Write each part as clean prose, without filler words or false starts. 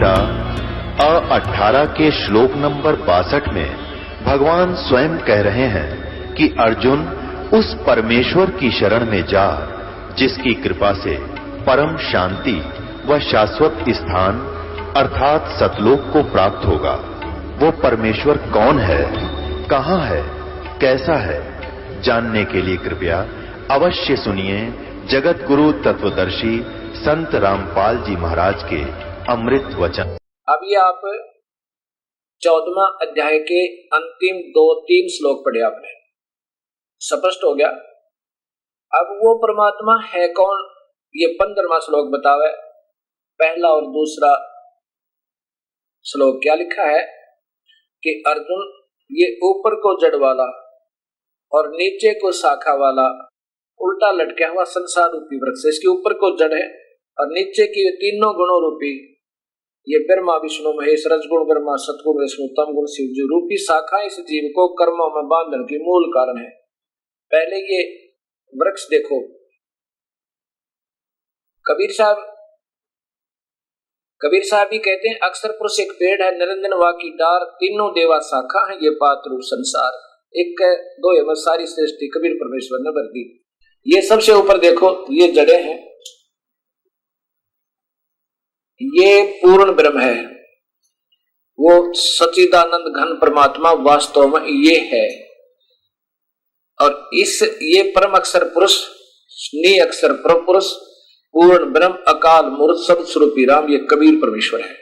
गीता 18 के श्लोक नंबर 62 में भगवान स्वयं कह रहे हैं कि अर्जुन उस परमेश्वर की शरण में जा जिसकी कृपा से परम शांति व शाश्वत स्थान अर्थात सतलोक को प्राप्त होगा। वो परमेश्वर कौन है, कहां है, कैसा है, जानने के लिए कृपया अवश्य सुनिए जगत गुरु तत्वदर्शी संत रामपाल जी महाराज के अमृत वचन। अभी आप 14वां अध्याय के अंतिम 2-3 श्लोक पढ़े आपने, स्पष्ट हो गया। अब वो परमात्मा है कौन, ये 15वां श्लोक बतावे। पहला और दूसरा श्लोक क्या लिखा है कि अर्जुन ये ऊपर को जड़ वाला और नीचे को शाखा वाला उल्टा लटका हुआ संसार रूपी वृक्ष, इसके ऊपर को जड़ है और नीचे की तीनों गुणों रूपी ये ब्रह्मा विष्णु महेश रजगुण ब्रह्मा सतगुण विष्णु तम गुण शिव जी रूपी शाखा इस जीव को कर्मों में बांधने की मूल कारण है। पहले ये वृक्ष देखो, कबीर साहब भी कहते हैं अक्षर पुरुष एक पेड़ है, निरंजन वाकी डार, तीनों देवा शाखा है ये पात्र रूप संसार। एक दो है बस सारी सृष्टि कबीर परमेश्वर ने भर दी। ये सबसे ऊपर देखो ये जड़ें हैं, ये पूर्ण ब्रह्म है, वो सच्चिदानंद घन परमात्मा वास्तव में ये है। और ये परम अक्षर पुरुष नी अक्षर परम पुरुष पूर्ण ब्रह्म अकाल मूर्त सत स्वरूपी राम ये कबीर परमेश्वर है।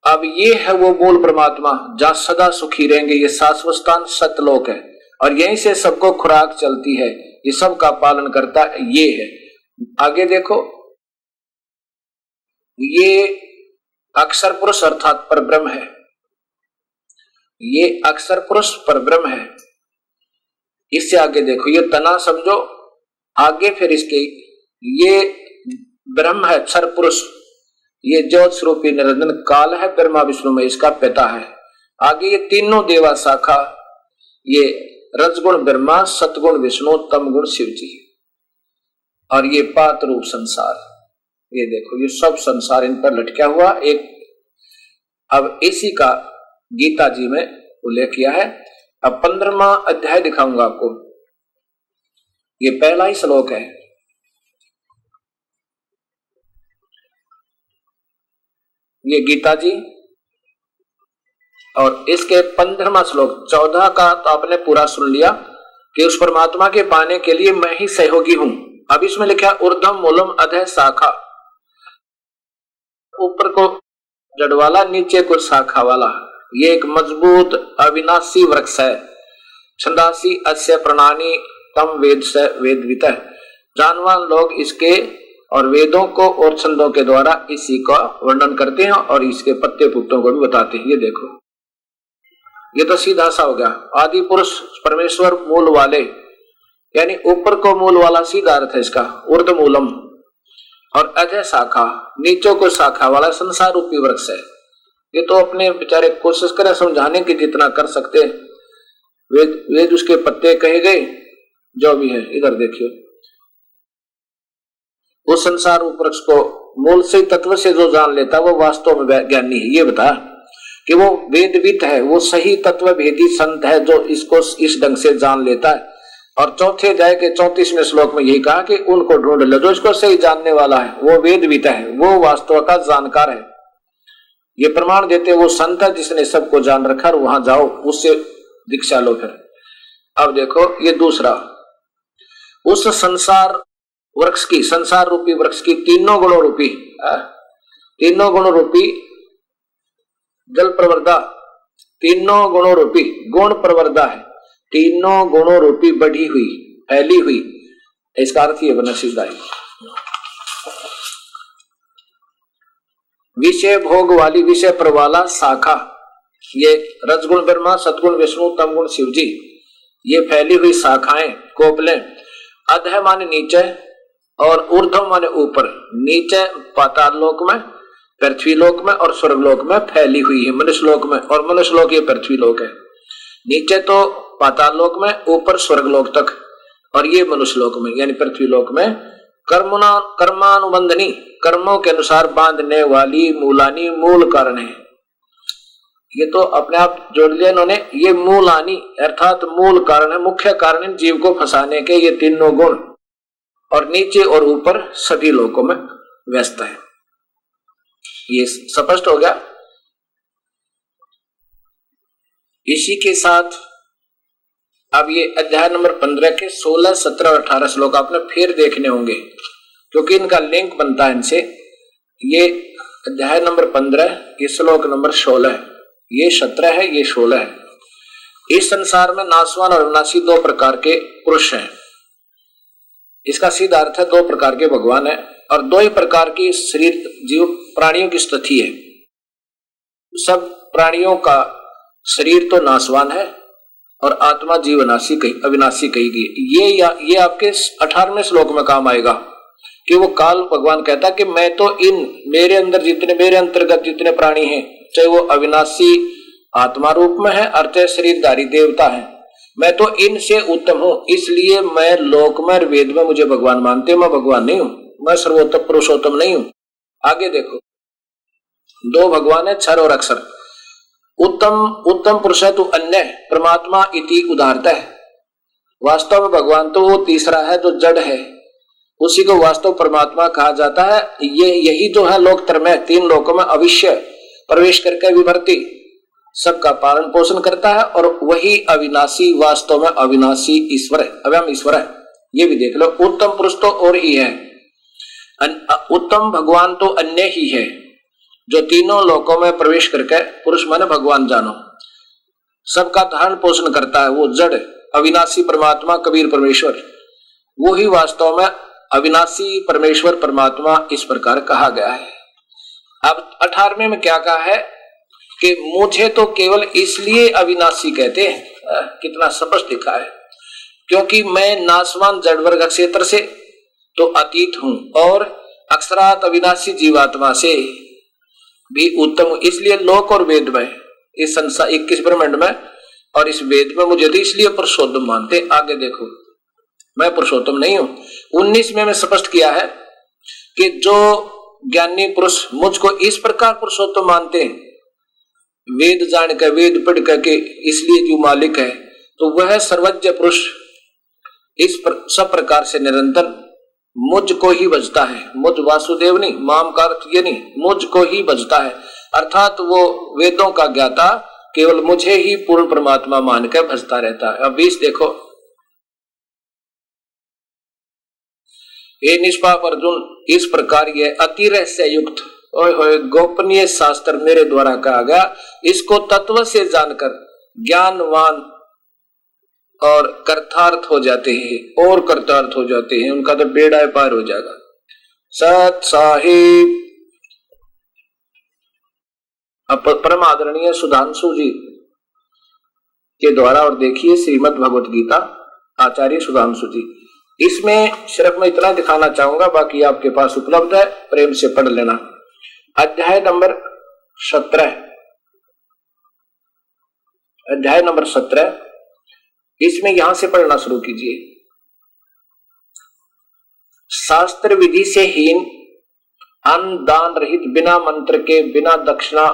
अब ये है वो मूल परमात्मा जहां सदा सुखी रहेंगे, ये शाश्वत स्थान सतलोक है और यहीं से सबको खुराक चलती है, ये सबका पालन करता ये है। आगे देखो ये अक्षर पुरुष अर्थात परब्रह्म है, ये अक्षर पुरुष परब्रह्म है। इससे आगे देखो ये तना समझो, आगे फिर इसके ये ब्रह्म है अक्षर पुरुष, ये ज्योत स्वरूपी निरंजन काल है ब्रह्मा विष्णु में इसका पिता है। आगे ये तीनों देवा शाखा ये रजगुण ब्रह्मा सतगुण विष्णु तम गुण शिव जी और ये पात्र रूप संसार। ये देखो ये सब संसार इन पर लटका हुआ एक। अब इसी का गीता जी में उल्लेख किया है। अब 15वां अध्याय दिखाऊंगा आपको, ये पहला ही श्लोक है। ये गीता जी और इसके 15वां श्लोक। 14 का तो आपने पूरा सुन लिया कि उस परमात्मा के पाने के लिए मैं ही सहयोगी हूं। अब इसमें लिखा ऊर्ध्वम मूलम अधः शाखा, ऊपर को जड़ वाला नीचे को शाखा वाला, ये एक मजबूत अविनाशी वृक्ष है। छंदासी अस्य प्रणानी तम वेद से वेदवित है, जानवान लोग इसके और वेदों को और छंदों के द्वारा इसी का वर्णन करते हैं और इसके पत्ते पुत्तों को भी बताते हैं। ये देखो ये तो सीधा सा हो गया। आदि पुरुष परमेश्वर मूल वाले यानी ऊपर को मूल वाला सीधा अर्थ है इसका ऊर्ध्व मूलम, और अधः शाखा नीचों को शाखा वाला संसार रूपी वृक्ष है। ये तो अपने बेचारे कोशिश करें समझाने की जितना कर सकते। वेद उसके पत्ते कहे गए जो भी है। इधर देखियो उस संसार वृक्ष को मूल से तत्व से जो जान लेता वो वास्तव में ज्ञानी है। ये बता कि वो वेदविद है, वो सही तत्व भेदी संत है जो इसको इस ढंग से जान लेता है। और चौथे अध्याय के 34वें श्लोक में यही कहा कि उनको ढूंढ लो जो इसको सही जानने वाला है, वो वेदविद है, वो वास्तव का जानकार है। ये प्रमाण देते वो संत है जिसने सबको जान रखा, और वहां जाओ उससे दीक्षा लो। फिर अब देखो ये दूसरा, उस संसार वृक्ष की संसार रूपी वृक्ष की तीनों गुणों रूपी जल प्रवर्धा, तीनों गुणों रूपी गुण प्रवर्धा है, तीनों गुणों रूपी बढ़ी हुई फैली हुई, इसका अर्थ ये बना सीधा है। विषय भोग वाली विषय प्रवाला शाखा, ये रजगुण ब्रह्मा सतगुण विष्णु तमगुण शिव जी, ये फैली हुई शाखाएं कोपलें। अधः माने नीचे और ऊर्ध्व माने ऊपर। नीचे पाताल लोक में, पृथ्वी लोक में और स्वर्ग लोक में फैली हुई है, मनुष्य लोक में, और मनुष्य लोक ये पृथ्वी लोक है। नीचे तो पाताल लोक में, ऊपर स्वर्ग लोक तक, और ये मनुष्य लोक में यानी पृथ्वी लोक में कर्मानुबंधनी, कर्मों के अनुसार बांधने वाली, मूलानी मूल कारण है। ये तो अपने आप जोड़ लिया इन्होंने, ये मूलानी अर्थात मूल कारण है, मुख्य कारण इन जीव को फंसाने के ये तीनों गुण, और नीचे और ऊपर सभी लोगों में व्यस्त है। ये स्पष्ट हो गया। इसी के साथ अब ये अध्याय नंबर 15 के 16, 17 और 18 श्लोक आपने फिर देखने होंगे, क्योंकि इनका लिंक बनता है इनसे। ये अध्याय नंबर 15, ये श्लोक नंबर 16 है, ये 17 है, ये 16 है। इस संसार में नाशवान और अविनाशी दो प्रकार के पुरुष हैं। इसका सीधा अर्थ है दो प्रकार के भगवान है, और दो ही प्रकार की शरीर जीव प्राणियों की स्थिति है। सब प्राणियों का शरीर तो नाशवान है और आत्मा जीवनाशी अविनाशी कही गई। ये आपके 18वें श्लोक में काम आएगा कि वो काल भगवान कहता कि मैं तो इन मेरे अंदर जितने, मेरे अंतर्गत जितने प्राणी हैं, चाहे वो अविनाशी आत्मा रूप में है और चाहे शरीरधारी देवता है, मैं तो इनसे उत्तम हूं, इसलिए मैं लोक में और वेद में मुझे भगवान मानते, मैं भगवान नहीं हूं, मैं सर्वोत्तम पुरुषोत्तम नहीं हूं। आगे देखो, दो भगवान है, क्षर और अक्षर। उत्तम पुरुष है तो अन्य परमात्मा इति उदाहरता है। वास्तव में भगवान तो वो तीसरा है जो जड़ है, उसी को वास्तव परमात्मा कहा जाता है। यही जो है लोकतर में, तीन लोकों में अविश्य प्रवेश करके विभर्ती सबका पालन पोषण करता है, और वही अविनाशी, वास्तव में अविनाशी ईश्वर है, अव्यम ईश्वर है। ये भी देख लो, उत्तम पुरुष तो और ही है, उत्तम भगवान तो अन्य ही है जो तीनों लोकों में प्रवेश करके, पुरुष माने भगवान जानो, सबका धारण पोषण करता है। वो जड़ अविनाशी परमात्मा कबीर परमेश्वर, वो ही वास्तव में अविनाशी परमेश्वर परमात्मा इस प्रकार कहा गया है। अब 18वें में क्या कहा है कि मुझे तो केवल इसलिए अविनाशी कहते हैं, कितना स्पष्ट लिखा है, क्योंकि मैं नाशवान जड़ वर्ग क्षेत्र से तो अतीत हूं और अक्षरात अविनाशी जीवात्मा से भी उत्तम हूं, इसलिए लोक और वेद में, इस संसार 21 ब्रह्मांड में और इस वेद में मुझे तो इसलिए पुरुषोत्तम मानते। आगे देखो, मैं पुरुषोत्तम नहीं हूं। 19 में स्पष्ट किया है कि जो ज्ञानी पुरुष मुझको इस प्रकार पुरुषोत्तम मानते हैं, वेद जान कर, वेद पढ़ करके, इसलिए जो मालिक है, तो वह सर्वज्ञ पुरुष इस सब प्रकार से निरंतर मुझको ही भजता है। मुझ वासुदेव नहीं, माम का अर्थ ये नहीं, मुझको ही भजता है, अर्थात वो वेदों का ज्ञाता केवल मुझे ही पूर्ण परमात्मा मान कर भजता रहता है। अब 20 देखो, हे निष्पाप अर्जुन, इस प्रकार ये अति रहस्य युक्त गोपनीय शास्त्र मेरे द्वारा कहा गया, इसको तत्व से जानकर ज्ञानवान और कर्तार्थ हो जाते हैं, और कर्तार्थ हो जाते हैं, उनका तो बेड़ा पार हो जाएगा। सत साहिब परम आदरणीय सुधांशु जी के द्वारा, और देखिए श्रीमद् भगवत गीता आचार्य सुधांशु जी। इसमें सिर्फ मैं इतना दिखाना चाहूंगा, बाकी आपके पास उपलब्ध है, प्रेम से पढ़ लेना। अध्याय नंबर 17, अध्याय नंबर 17, इसमें यहां से पढ़ना शुरू कीजिए। शास्त्र विधि से हीन, अन्न दान रहित, बिना मंत्र के, बिना दक्षिणा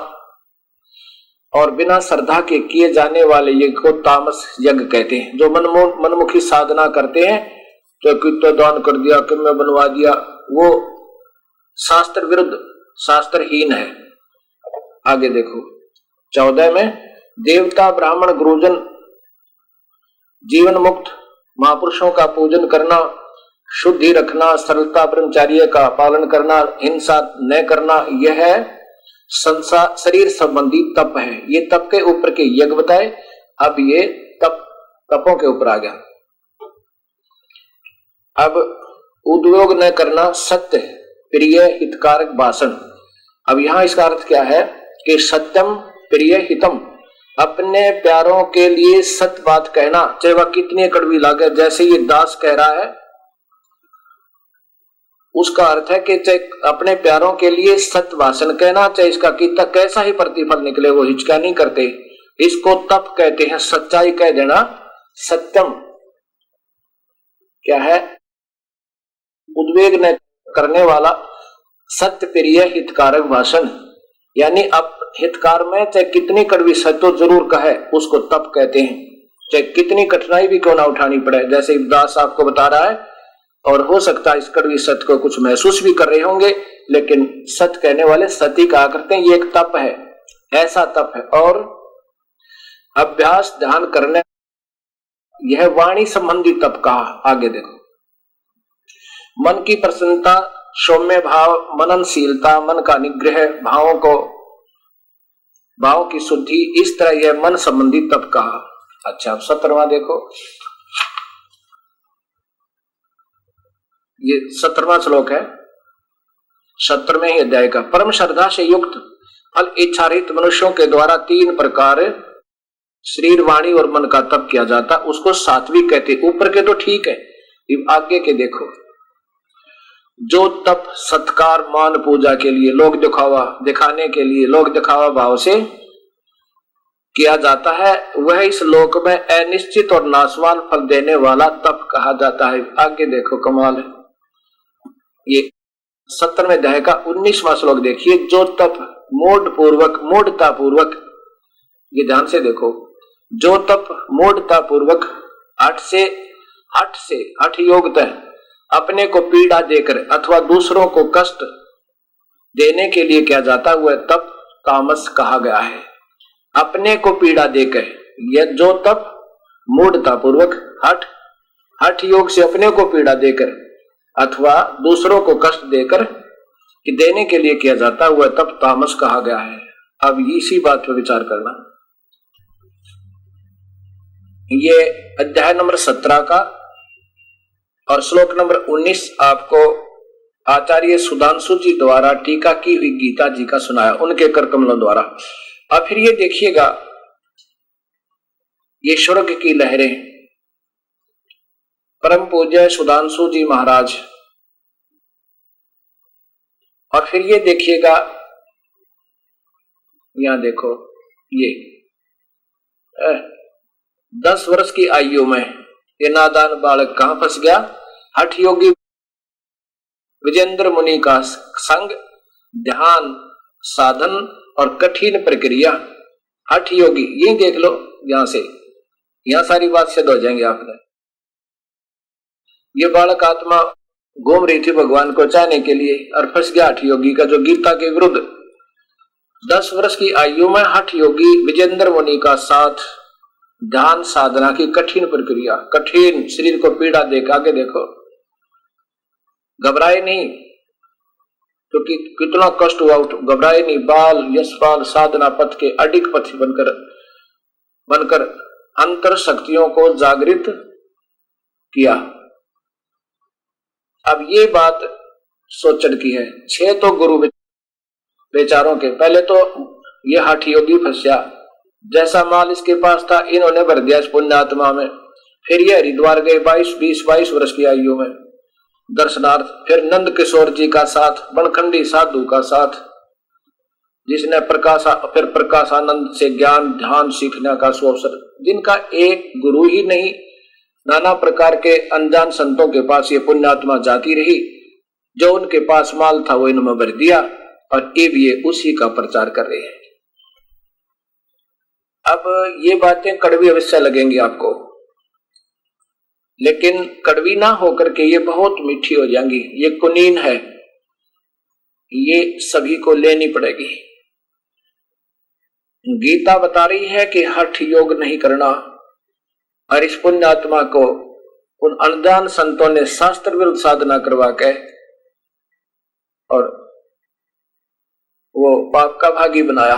और बिना श्रद्धा के किए जाने वाले यज्ञ को तामस यज्ञ कहते हैं। जो मनमुखी साधना करते हैं, तो कितना दान कर दिया, कि मैं बनवा दिया, वो शास्त्र विरुद्ध, शास्त्रहीन है। आगे देखो 14 में, देवता ब्राह्मण गुरुजन जीवन मुक्त महापुरुषों का पूजन करना, शुद्धि रखना, सरलता ब्रह्मचर्य का पालन करना, हिंसा न करना, यह है संसार शरीर संबंधी तप है। ये तप के ऊपर के यज्ञ बताए। अब ये तपों के ऊपर आ गया। अब उद्योग न करना, सत्य प्रिय हितकारक भाषण। अब यहां इसका अर्थ क्या है कि सत्यम प्रिय हितम, अपने प्यारों के लिए सत्य बात कहना, चाहे वह कितनी कड़वी लागे। जैसे ये दास कह रहा है, उसका अर्थ है कि चाहे अपने प्यारों के लिए सत्य भाषण कहना, चाहे इसका कितना कैसा ही प्रतिफल निकले, वो हिचका नहीं करते। इसको तप कहते हैं, सच्चाई कह देना। सत्यम क्या है? उद्वेग न करने वाला सत्य प्रिय हितकारक भाषण, यानी अब हितकार में चाहे कितनी कड़वी सत्य तो जरूर कहे, उसको तप कहते हैं। चाहे कितनी कठिनाई भी क्यों ना उठानी पड़े, जैसे दास आपको बता रहा है, और हो सकता है इस कड़वी सत्य को कुछ महसूस भी कर रहे होंगे, लेकिन सत्य कहने वाले सत्य कहा करते हैं। ये एक तप है, ऐसा तप है। और अभ्यास ध्यान करने, यह वाणी संबंधी तप कहा। आगे देखो, मन की प्रसन्नता, सौम्य भाव, मननशीलता, मन का निग्रह, भाव की शुद्धि, इस तरह यह मन संबंधी तप कहा। अच्छा, अब 17वां देखो, ये 17वां श्लोक है 17वें ही अध्याय का। परम श्रद्धा से युक्त फल इच्छारहित मनुष्यों के द्वारा 3 प्रकार शरीर, वाणी और मन का तप किया जाता, उसको सात्विक कहते। ऊपर के तो ठीक है, आगे के देखो। जो तप सत्कार, मान, पूजा के लिए, लोग दिखाने के लिए, लोग दिखावा भाव से किया जाता है, वह इस लोक में अनिश्चित और नाशवान फल देने वाला तप कहा जाता है। आगे देखो, कमाल है। ये 17वें अध्याय का 19वां श्लोक देखिए। जो तप मूढ़ता पूर्वक, ये ध्यान से देखो, जो तप मूढ़ता पूर्वक हठ योगतः अपने को पीड़ा देकर अथवा दूसरों को कष्ट देने के लिए किया जाता, वह तप तामस कहा गया है। अपने को पीड़ा देकर, यह जो तप मूढ़ता पूर्वक हठ योग से अपने को पीड़ा देकर अथवा दूसरों को कष्ट देकर कि देने के लिए किया जाता, वह तप तामस कहा गया है। अब इसी बात पर विचार करना। ये अध्याय नंबर 17 का और श्लोक नंबर 19 आपको आचार्य सुधांशु जी द्वारा टीका की हुई गीता जी का सुनाया, उनके कर कमलों द्वारा। अब फिर ये देखिएगा, ये स्वर्ग की लहरें, परम पूज्य सुधांशु जी महाराज। और फिर ये देखिएगा, यहां देखो, ये 10 वर्ष की आयु में ये नादान बालक कहां फंस गया? हठ योगी विजेंद्र मुनि का संग, ध्यान, साधन और कठिन प्रक्रिया। हठ योगी, ये देख लो, यहां से यहां सारी बात सिद्ध हो जाएंगे आपने। ये बालक आत्मा घूम रही थी भगवान को चाहने के लिए और फंस गया हठ योगी का, जो गीता के विरुद्ध। 10 वर्ष की आयु में हठ योगी विजेंद्र मुनि का साथ, ध्यान साधना की कठिन प्रक्रिया, कठिन शरीर को पीड़ा देकर। आगे देखो, घबराए नहीं, क्योंकि कितना कष्ट हुआ, घबराए नहीं। बाल यशपाल साधना पथ के अडिग पथी बनकर अंतर शक्तियों को जागृत किया। अब ये बात सोचने की है। 6 तो गुरु बेचारों के, पहले तो ये हठ योगी फंसा, जैसा माल इसके पास था इन्होंने भर दिया इस पुण्यात्मा में। फिर ये हरिद्वार गए 22 वर्ष की आयु में दर्शनार्थ। फिर नंद किशोर जी का साथ, बनखंडी साधु का साथ, जिसने प्रकाशानंद से ज्ञान ध्यान सीखने का सुअवसर, जिनका एक गुरु ही नहीं, नाना प्रकार के अनजान संतों के पास ये पुण्यात्मा जाती रही। जो उनके पास माल था वो इन्होंने भर दिया और अब ये उसी का प्रचार कर रहे हैं। अब ये बातें कड़वी अवश्य लगेंगी आपको, लेकिन कड़वी ना होकर के ये बहुत मीठी हो जाएंगी। ये कुनीन है, ये सभी को लेनी पड़ेगी। गीता बता रही है कि हठ योग नहीं करना, और इस पुण्यात्मा को उन अनजान संतों ने शास्त्र विरुद्ध साधना करवा के और वो पाप का भागी बनाया।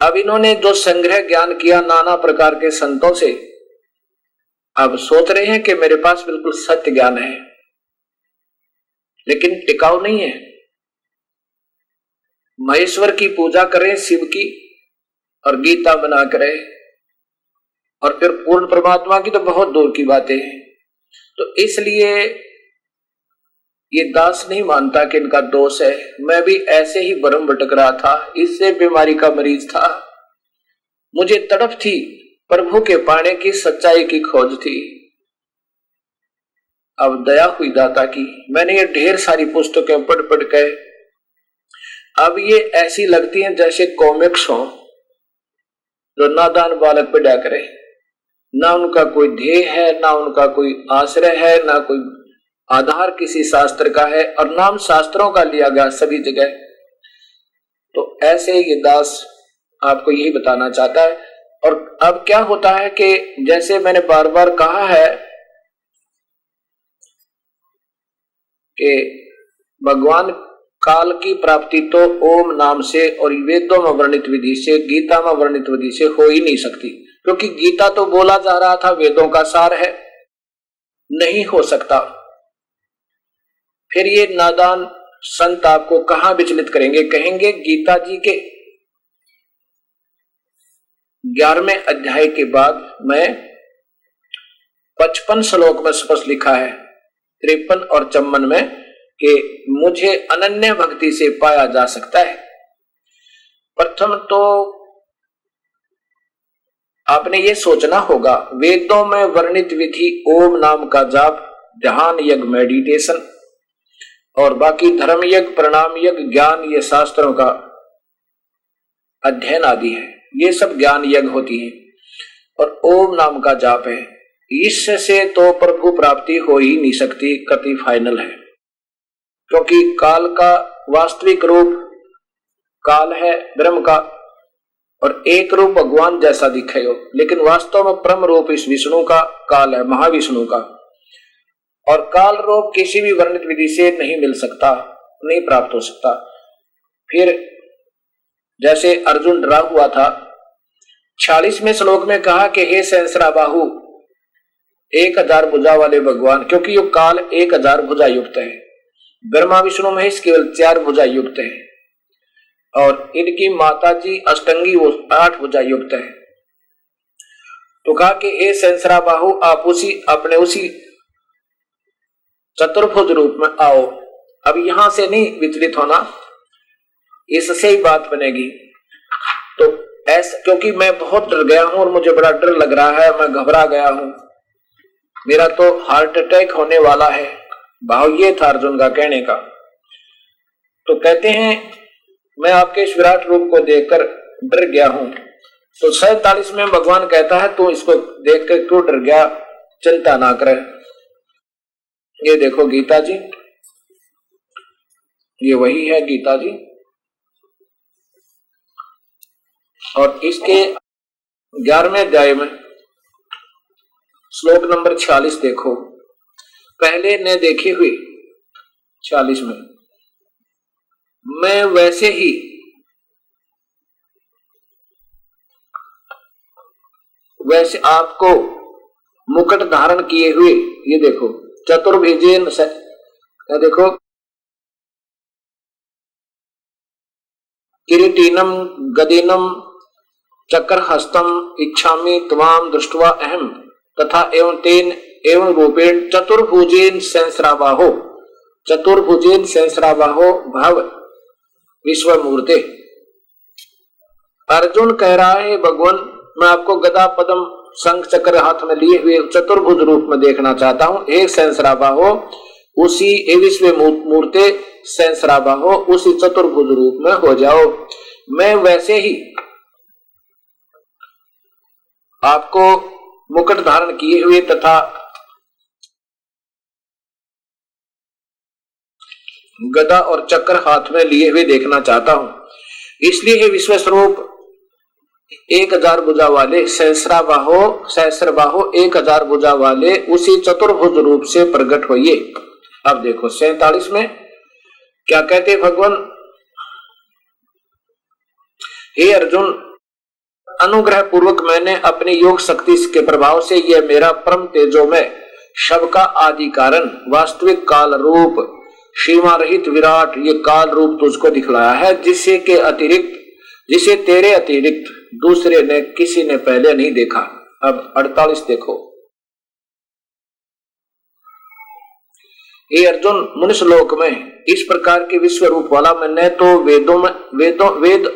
अब इन्होंने जो संग्रह ज्ञान किया नाना प्रकार के संतों से, अब सोच रहे हैं कि मेरे पास बिल्कुल सत्य ज्ञान है, लेकिन टिकाऊ नहीं है। महेश्वर की पूजा करें, शिव की, और गीता बना करें, और फिर पूर्ण परमात्मा की तो बहुत दूर की बातें हैं। तो इसलिए ये दास नहीं मानता कि इनका दोष है। मैं भी ऐसे ही भ्रम भटक रहा था, इससे बीमारी का मरीज था। मुझे तड़प थी, प्रभु के पाने की, सच्चाई की खोज थी। अब दया हुई दाता की, मैंने ये ढेर सारी पुस्तकें पढ़ पढ़ के अब ये ऐसी लगती हैं जैसे कॉमिक्स हो जो नादान बालक पढ़ा करे। ना उनका कोई ध्येय है, ना उनका कोई आश्रय है, ना कोई आधार किसी शास्त्र का है, और नाम शास्त्रों का लिया गया सभी जगह। तो ऐसे ये दास आपको यही बताना चाहता है। और अब क्या होता है कि जैसे मैंने बार बार कहा है कि भगवान काल की प्राप्ति तो ओम नाम से और वेदों में वर्णित विधि से, गीता में वर्णित विधि से हो ही नहीं सकती, क्योंकि गीता तो बोला जा रहा था वेदों का सार है, नहीं हो सकता। फिर ये नादान संत आपको कहां विचलित करेंगे? कहेंगे गीता जी के 11वें अध्याय के बाद में 55 श्लोक में स्पष्ट लिखा है, 53 और 54 में, कि मुझे अनन्य भक्ति से पाया जा सकता है। प्रथम तो आपने ये सोचना होगा, वेदों में वर्णित विधि ओम नाम का जाप, ध्यान यज्ञ मेडिटेशन, और बाकी धर्म यज्ञ, प्रणाम यज्ञ, ज्ञान, ये शास्त्रों का अध्ययन आदि है, ये सब ज्ञान यज्ञ होती है, और ओम नाम का जाप है। इससे तो प्रभु प्राप्ति हो ही नहीं सकती, कति फाइनल है, क्योंकि काल का वास्तविक रूप काल है ब्रह्म का, और एक रूप भगवान जैसा दिखे हो, लेकिन वास्तव में परम रूप इस विष्णु का काल है, महाविष्णु का, और काल रूप किसी भी वर्णित विधि से नहीं मिल सकता, नहीं प्राप्त हो सकता। फिर जैसे अर्जुन डरा हुआ था, 46वें श्लोक में कहा कि हे सहस्राबाहु, 1000 भुजा वाले भगवान, क्योंकि ये काल 1000 भुजा युक्त है, ब्रह्मा विष्णु महेश केवल 4 भुजा युक्त है, और इनकी माता जी अष्टंगी वो 8 भुजा युक्त है। तो कहा कि हे सहस्राबाहु, आप अपने उसी चतुर्भुज रूप में आओ। अब यहां से नहीं विचलित होना, इससे ही बात बनेगी। तो ऐसा, क्योंकि मैं बहुत डर गया हूं और मुझे बड़ा डर लग रहा है, मैं घबरा गया हूं, मेरा तो हार्ट अटैक होने वाला है, भाव ये था अर्जुन का कहने का। तो कहते हैं मैं आपके इस विराट रूप को देखकर डर गया हूं। तो 47 में भगवान कहता है तू इसको देखकर क्यों डर गया, चिंता ना करे। ये देखो गीता जी, ये वही है गीता जी, और इसके 11वें अध्याय में श्लोक नंबर 46 देखो, पहले ने देखी हुई 46 में, मैं वैसे आपको मुकुट धारण किए हुए, ये देखो चतुर्भुजेन, देखो किरीटिनम गदिनम चक्र हस्तम इच्छामि त्वाम दृष्ट्वा अहम तथा एवं तेन एवं रूपेण चतुर्भुजेन सहस्राबाहो, चतुर्भुजेन सहस्राबाहो भव विश्वमूर्ते। अर्जुन कह रहा है भगवान, मैं आपको गदा पद्म शंख चक्र हाथ में लिए हुए चतुर्भुज रूप में देखना चाहता हूं। एक सहस्राबाहो, उसी विश्व मूर्ते सहस्राबाहो, उसी चतुर्भुज रूप में हो जाओ। मैं वैसे ही आपको मुकुट धारण किए हुए तथा गदा और चक्र हाथ में लिए हुए देखना चाहता हूं। इसलिए हे विश्व स्वरूप 1000 भुजा वाले सहस्राबाहो 1000 भुजा वाले उसी चतुर्भुज रूप से प्रकट होइए। अब देखो 47 में क्या कहते भगवान, हे अर्जुन, अनुग्रह पूर्वक मैंने अपनी योग शक्ति के प्रभाव से यह मेरा परम तेजो में सबका आदि कारण वास्तविक काल रूप सीमा रहित विराट ये काल रूप तुझको दिखलाया है, जिसे तेरे अतिरिक्त दूसरे ने किसी ने पहले नहीं देखा। अब 48 देखो, हे अर्जुन, मनुष्य लोक में इस प्रकार के विश्व रूप वाला मैंने तो वेद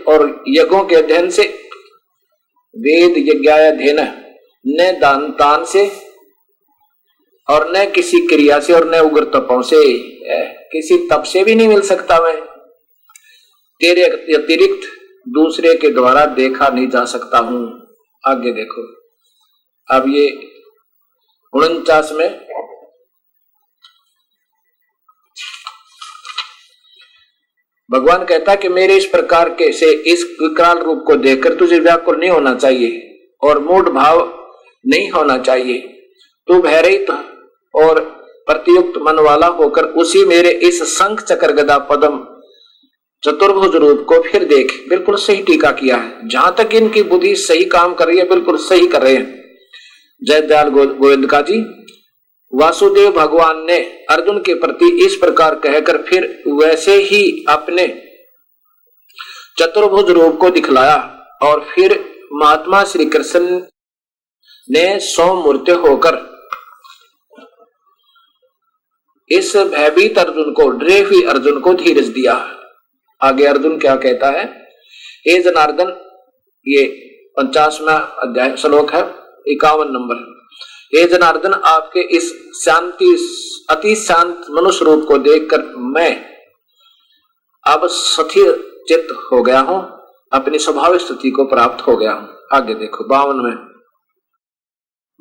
और यज्ञों के अध्ययन से, वेद यज्ञाध्ययन ने दान से और न किसी क्रिया से और न उग्र तपों से, किसी तप से भी नहीं मिल सकता। मैं तेरे अतिरिक्त दूसरे के द्वारा देखा नहीं जा सकता हूं। आगे देखो, अब ये 49 में भगवान कहता है कि मेरे इस प्रकार के से इस विकराल रूप को देखकर तुझे व्याकुल नहीं होना चाहिए और मूढ़ भाव नहीं होना चाहिए। तू भयरहित और प्रतियुक्त मन वाला होकर उसी मेरे इस शंख चक्र गदा पद्म चतुर्भुज रूप को फिर देख। बिल्कुल सही टीका किया है। जहां तक इनकी बुद्धि सही काम कर रही है, बिल्कुल सही कर रहे हैं। जय दयाल गोविंद का जी। वासुदेव भगवान ने अर्जुन के प्रति इस प्रकार कहकर फिर वैसे ही अपने चतुर्भुज रूप को दिखलाया और फिर महात्मा श्री कृष्ण ने सौमूर्ति होकर इस भयभीत अर्जुन को, डरे हुए अर्जुन को धीरज दिया। आगे अर्जुन क्या कहता है, हे जनार्दन, ये 50वां अध्याय श्लोक है, 51 नंबर। हे जनार्दन, आपके इस शांति अति शांत मनुष्य रूप को देखकर मैं अब स्थिर चित्त हो गया हूं, अपनी स्वाभाविक स्थिति को प्राप्त हो गया हूं। आगे देखो 52 में,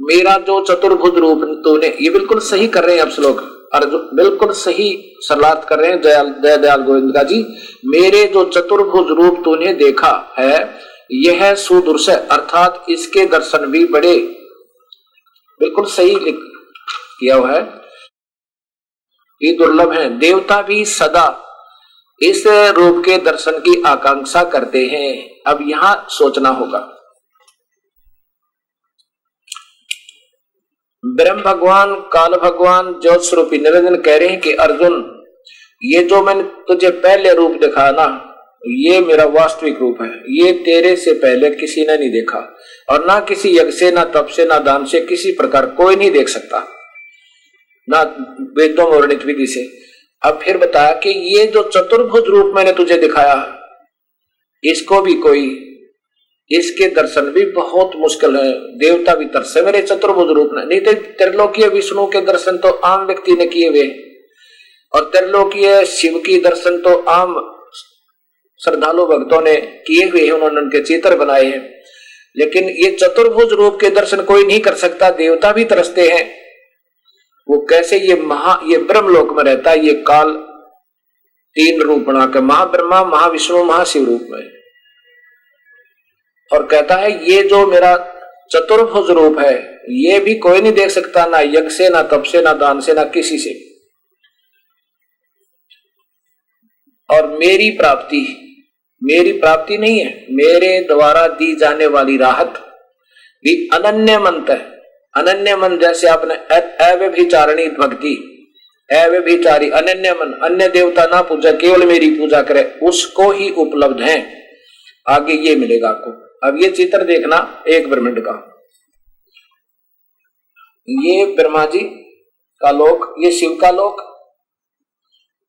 मेरा जो चतुर्भुज रूप तूने, ये बिल्कुल सही कर रहे हैं अब श्लोक अर्जुन, बिल्कुल सही सलाहत कर रहे हैं जय दयाल गोविंद का जी। मेरे जो चतुर्भुज रूप तूने देखा है यह सुदूरस, अर्थात इसके दर्शन भी बड़े, बिल्कुल सही किया हुआ है, ये दुर्लभ है। देवता भी सदा इस रूप के दर्शन की आकांक्षा करते हैं। अब यहां सोचना होगा, ब्रह्म भगवान, काल भगवान, ज्योत स्वरूपी निरंजन कह रहे हैं कि अर्जुन, ये जो मैंने तुझे पहले रूप दिखाया ना, ये मेरा वास्तविक रूप है। ये तेरे से पहले किसी ने नहीं देखा और ना किसी यज्ञ से, ना तप से, ना दान से, किसी प्रकार कोई नहीं देख सकता, ना वेदों में वर्णित विधि से। अब फिर बताया कि ये जो चतुर्भुज रूप मैंने तुझे दिखाया, इसको भी कोई, इसके दर्शन भी बहुत मुश्किल है। देवता भी तरसे मेरे चतुर्भुज रूप ने, नहीं तो त्रिलोकीय विष्णु के दर्शन तो आम व्यक्ति ने किए हुए और त्रिलोकीय शिव की दर्शन तो आम श्रद्धालु भक्तों ने किए हुए हैं, उन्होंने उनके चित्र बनाए हैं। लेकिन ये चतुर्भुज रूप के दर्शन कोई नहीं कर सकता, देवता भी तरसते हैं। वो कैसे, ये ब्रह्मलोक में रहता है, ये काल 3 रूप बनाकर, महाब्रह्मा, महाविष्णु, महाशिव रूप में, और कहता है ये जो मेरा चतुर्भुज रूप है ये भी कोई नहीं देख सकता, ना यज्ञ से, ना तप से, ना दान से, ना किसी से। और मेरी प्राप्ति नहीं है, मेरे द्वारा दी जाने वाली राहत भी अनन्य मंत है। अनन्य मन जैसे आपने अव्यभिचारिणी भक्ति, अव्यभिचारी अनन्य मन, अन्य देवता ना पूजा, केवल मेरी पूजा करे, उसको ही उपलब्ध है। आगे ये मिलेगा आपको। अब ये चित्र देखना एक ब्रह्मांड का, ये ब्रह्मा जी का लोक, ये शिव का लोक,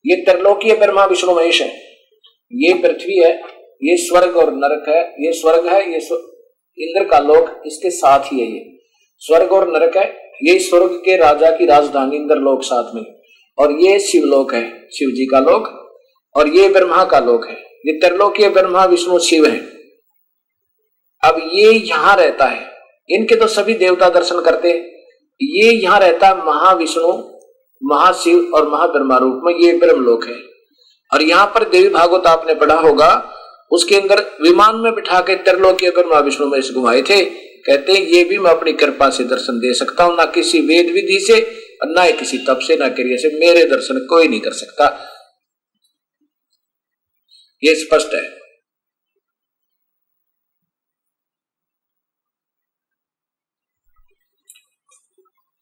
ये त्रिलोकीय ब्रह्मा विष्णु महेश है, ये पृथ्वी है, ये स्वर्ग और नरक है, ये स्वर्ग है, ये इंद्र का लोक इसके साथ ही है, ये स्वर्ग और नरक है, ये स्वर्ग के राजा की राजधानी इंद्र लोक साथ में, और ये शिवलोक है, शिव जी का लोक, और ये ब्रह्मा का लोक है। ये त्रिलोकीय ब्रह्मा विष्णु शिव है। अब ये यहां रहता है, इनके तो सभी देवता दर्शन करते हैं, ये यहां रहता है महाविष्णु, महाशिव और महाब्रह्मा रूप में, ये ब्रह्मलोक है। और यहाँ पर देवी भागवत आपने पढ़ा होगा, उसके अंदर विमान में बिठा के त्रिलोकीय ब्रह्मा विष्णु में घुमाए थे। कहते हैं ये भी मैं अपनी कृपा से दर्शन दे सकता हूं, ना किसी वेद विधि से, ना किसी तप से, ना क्रिया से, मेरे दर्शन कोई नहीं कर सकता। ये स्पष्ट है।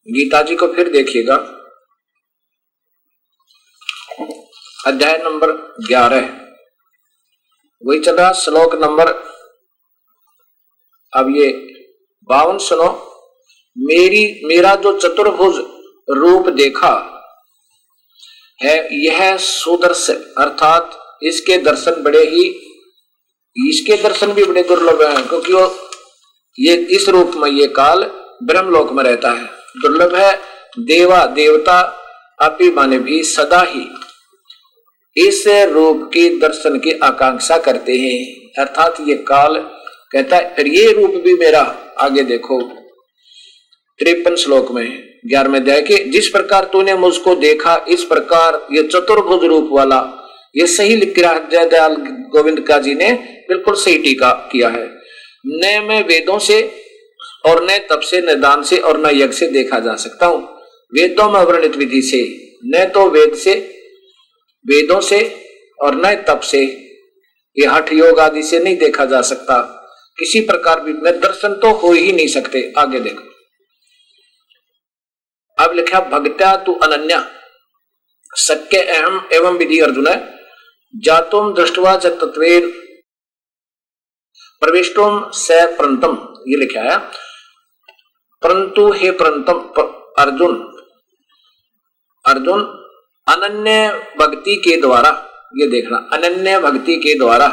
गीता जी को फिर देखिएगा, अध्याय नंबर 11, वही चल रहा, श्लोक नंबर, अब ये 52 सुनो। मेरा जो चतुर्भुज रूप देखा है यह सुदर्श, अर्थात इसके दर्शन बड़े ही, इसके दर्शन भी बड़े दुर्लभ हैं, क्योंकि वो ये इस रूप में, ये काल ब्रह्मलोक में रहता है, दुर्लभ है। देवा देवता अपि माने भी सदा ही इस रूप के दर्शन की आकांक्षा करते हैं। अर्थात ये काल कहता है फिर ये रूप भी मेरा, आगे देखो 53 श्लोक में 11वें अध्याय के, जिस प्रकार तूने मुझको देखा इस प्रकार ये चतुर्भुज रूप वाला, ये सही लिख रहा है जयदयाल गोविंद का जी ने, बिल्कुल सही टीका किया है। न मैं वेदों से और न तप से न दान से और न यज्ञ से देखा जा सकता हूं। वेदों में वर्णित विधि से, न तो वेद से, वेदों से और न तप से, ये हठ योग आदि से नहीं देखा जा सकता। किसी प्रकार भी में दर्शन तो हो ही नहीं सकते। आगे देखो, अब लिखा भक्त्या तु अनन्या शक्य अहम एवं विधि अर्जुन जातुम दृष्टवा च तत्वेन प्रविष्टुम स प्रंतम, ये लिखा है। परंतु हे प्रंतम अर्जुन, अर्जुन अनन्य भक्ति के द्वारा, ये देखना अनन्य भक्ति के द्वारा,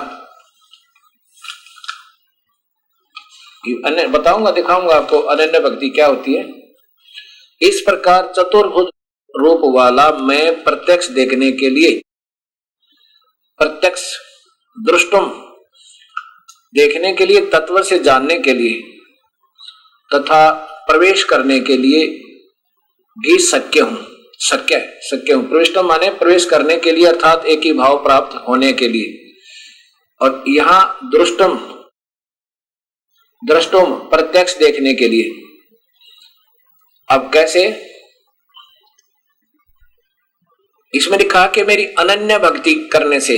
अन्य बताऊंगा दिखाऊंगा आपको अनन्य भक्ति क्या होती है। इस प्रकार चतुर्भुज रूप वाला मैं प्रत्यक्ष देखने के लिए, प्रत्यक्ष दृष्टुम देखने के लिए, तत्व से जानने के लिए तथा प्रवेश करने के लिए भी शक्य हूं। शक्य हूं प्रविष्टम माने प्रवेश करने के लिए, अर्थात एक ही भाव प्राप्त होने के लिए। और यहां दृष्टुम प्रत्यक्ष देखने के लिए। अब कैसे? इसमें लिखा कि मेरी अनन्य भक्ति करने से,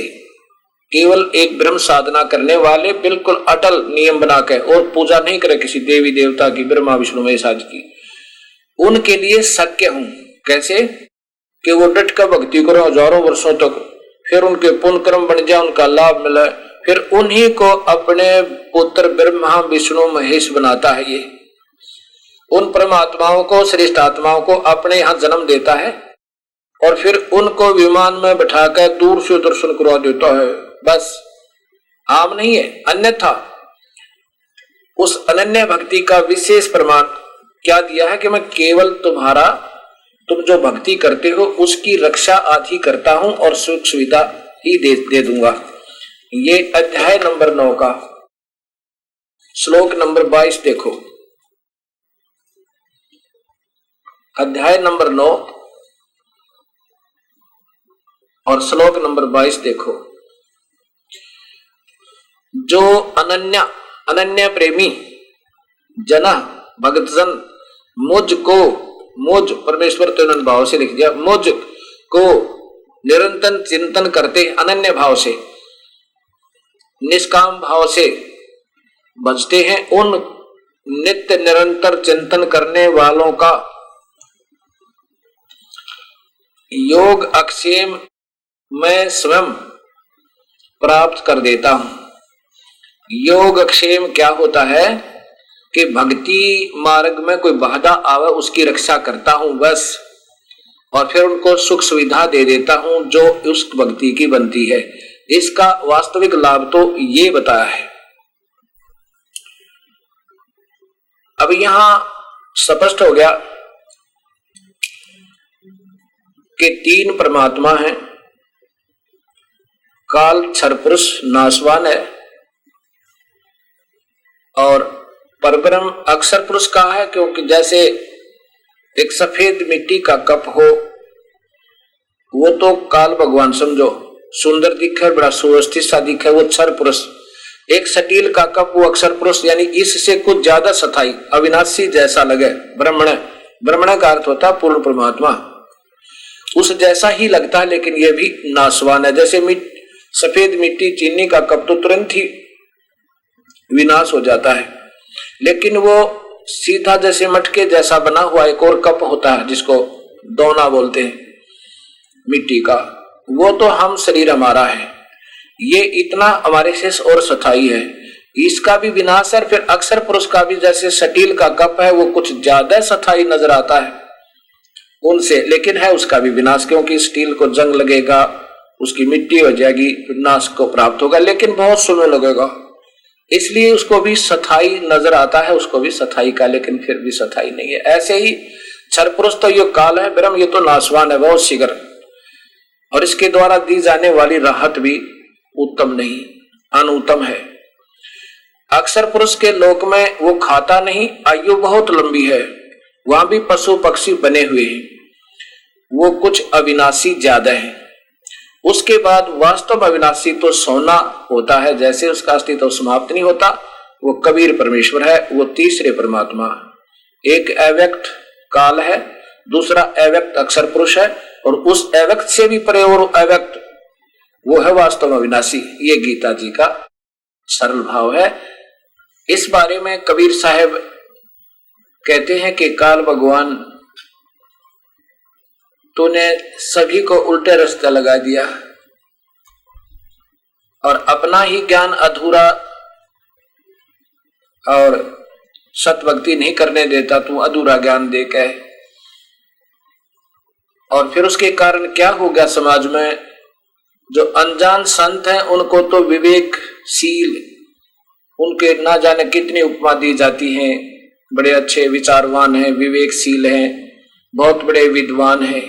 केवल एक ब्रह्म साधना करने वाले बिल्कुल अटल नियम बना के, और पूजा नहीं करे किसी देवी देवता की, ब्रह्मा विष्णु महेश आदि की, उनके लिए शक्य हूं। कैसे? कि वो डट कर भक्ति करो हजारों वर्षों तक, फिर उनके पुण्य कर्म बन जाए, उनका लाभ मिले, फिर उन्हीं को अपने पुत्र ब्रह्मा विष्णु महेश बनाता है। ये उन परमात्माओं को, श्रेष्ठ आत्माओं को अपने यहां जन्म देता है और फिर उनको विमान में बैठाकर दूर से दर्शन करवा देता है। बस आम नहीं है, अन्यथा उस अनन्य भक्ति का विशेष प्रमाण क्या दिया है कि मैं केवल तुम जो भक्ति करते हो उसकी रक्षा आदि करता हूं और सुख सुविधा ही दे दूंगा। ये अध्याय नंबर 9 का श्लोक नंबर 22 देखो। अध्याय नंबर 9 और श्लोक नंबर 22 देखो। जो अनन्य प्रेमी जना भक्तजन मुझ परमेश्वर तो अनन्य भाव से लिख दिया, मुझ को निरंतर चिंतन करते, अनन्य भाव से निष्काम भाव से बचते हैं, उन नित्य निरंतर चिंतन करने वालों का योग अक्षेम मैं स्वयं प्राप्त कर देता हूं। योग अक्षेम क्या होता है कि भक्ति मार्ग में कोई बाधा आवे उसकी रक्षा करता हूं बस, और फिर उनको सुख सुविधा दे देता हूं जो उस भक्ति की बनती है। इसका वास्तविक लाभ तो ये बताया है। अब यहां स्पष्ट हो गया कि 3 परमात्मा हैं। काल क्षर पुरुष नाशवान है और परब्रह्म अक्षर पुरुष का है, क्योंकि जैसे एक सफेद मिट्टी का कप हो, वो तो काल भगवान समझो सुंदर दिखे, बड़ा सुव्यवस्थित सा दिखे, वो क्षर पुरुष। एक सटील का कप वो अक्षर पुरुष, यानी इससे कुछ ज्यादा सथाई अविनाशी जैसा लगे। ब्रह्मण का अर्थ होता है पूर्ण परमात्मा, उस जैसा ही लगता है, लेकिन यह भी नाशवान है। जैसे सफेद मिट्टी चीनी का कप तो तुरंत ही विनाश हो जाता है, लेकिन वो सीधा जैसे मटके जैसा बना हुआ एक और कप होता है जिसको दोना बोलते हैं मिट्टी का, वो तो हम शरीर हमारा है। ये इतना हमारे से और सथाई है, इसका भी विनाश है। फिर अक्षर पुरुष का भी जैसे स्टील का कप है, वो कुछ ज्यादा सथाई नजर आता है उनसे, लेकिन है उसका भी विनाश, क्योंकि स्टील को जंग लगेगा, उसकी मिट्टी हो जाएगी, विनाश को प्राप्त होगा, लेकिन बहुत समय लगेगा, इसलिए उसको भी सथाई नजर आता है, उसको भी सथाई का, लेकिन फिर भी सथाई नहीं है। ऐसे ही क्षर पुरुष तो ये काल है, ब्रह्म ये तो नाशवान है, बहुत शीघ्र, और इसके द्वारा दी जाने वाली राहत भी उत्तम नहीं, अनुत्तम है। अक्षर पुरुष के लोक में वो खाता नहीं, आयु बहुत लंबी है, वहां भी पशु पक्षी बने हुए हैं, वो कुछ अविनाशी ज्यादा है। उसके बाद वास्तव अविनाशी तो सोना होता है, जैसे उसका अस्तित्व समाप्त नहीं होता, वो कबीर परमेश्वर है, वो तीसरे परमात्मा। एक अव्यक्त काल है, दूसरा अव्यक्त अक्षर पुरुष है, और उस अव्यक्त से भी परे और अव्यक्त वो है वास्तव अविनाशी। ये गीता जी का सरल भाव है। इस बारे में कबीर साहब कहते हैं कि काल भगवान तूने सभी को उल्टे रास्ते लगा दिया और अपना ही ज्ञान अधूरा और सतभक्ति नहीं करने देता, तू अधूरा ज्ञान दे के। और फिर उसके कारण क्या हो गया समाज में, जो अनजान संत हैं उनको तो विवेकशील, उनके ना जाने कितनी उपमा दी जाती हैं, बड़े अच्छे विचारवान हैं, विवेकशील हैं, बहुत बड़े विद्वान हैं,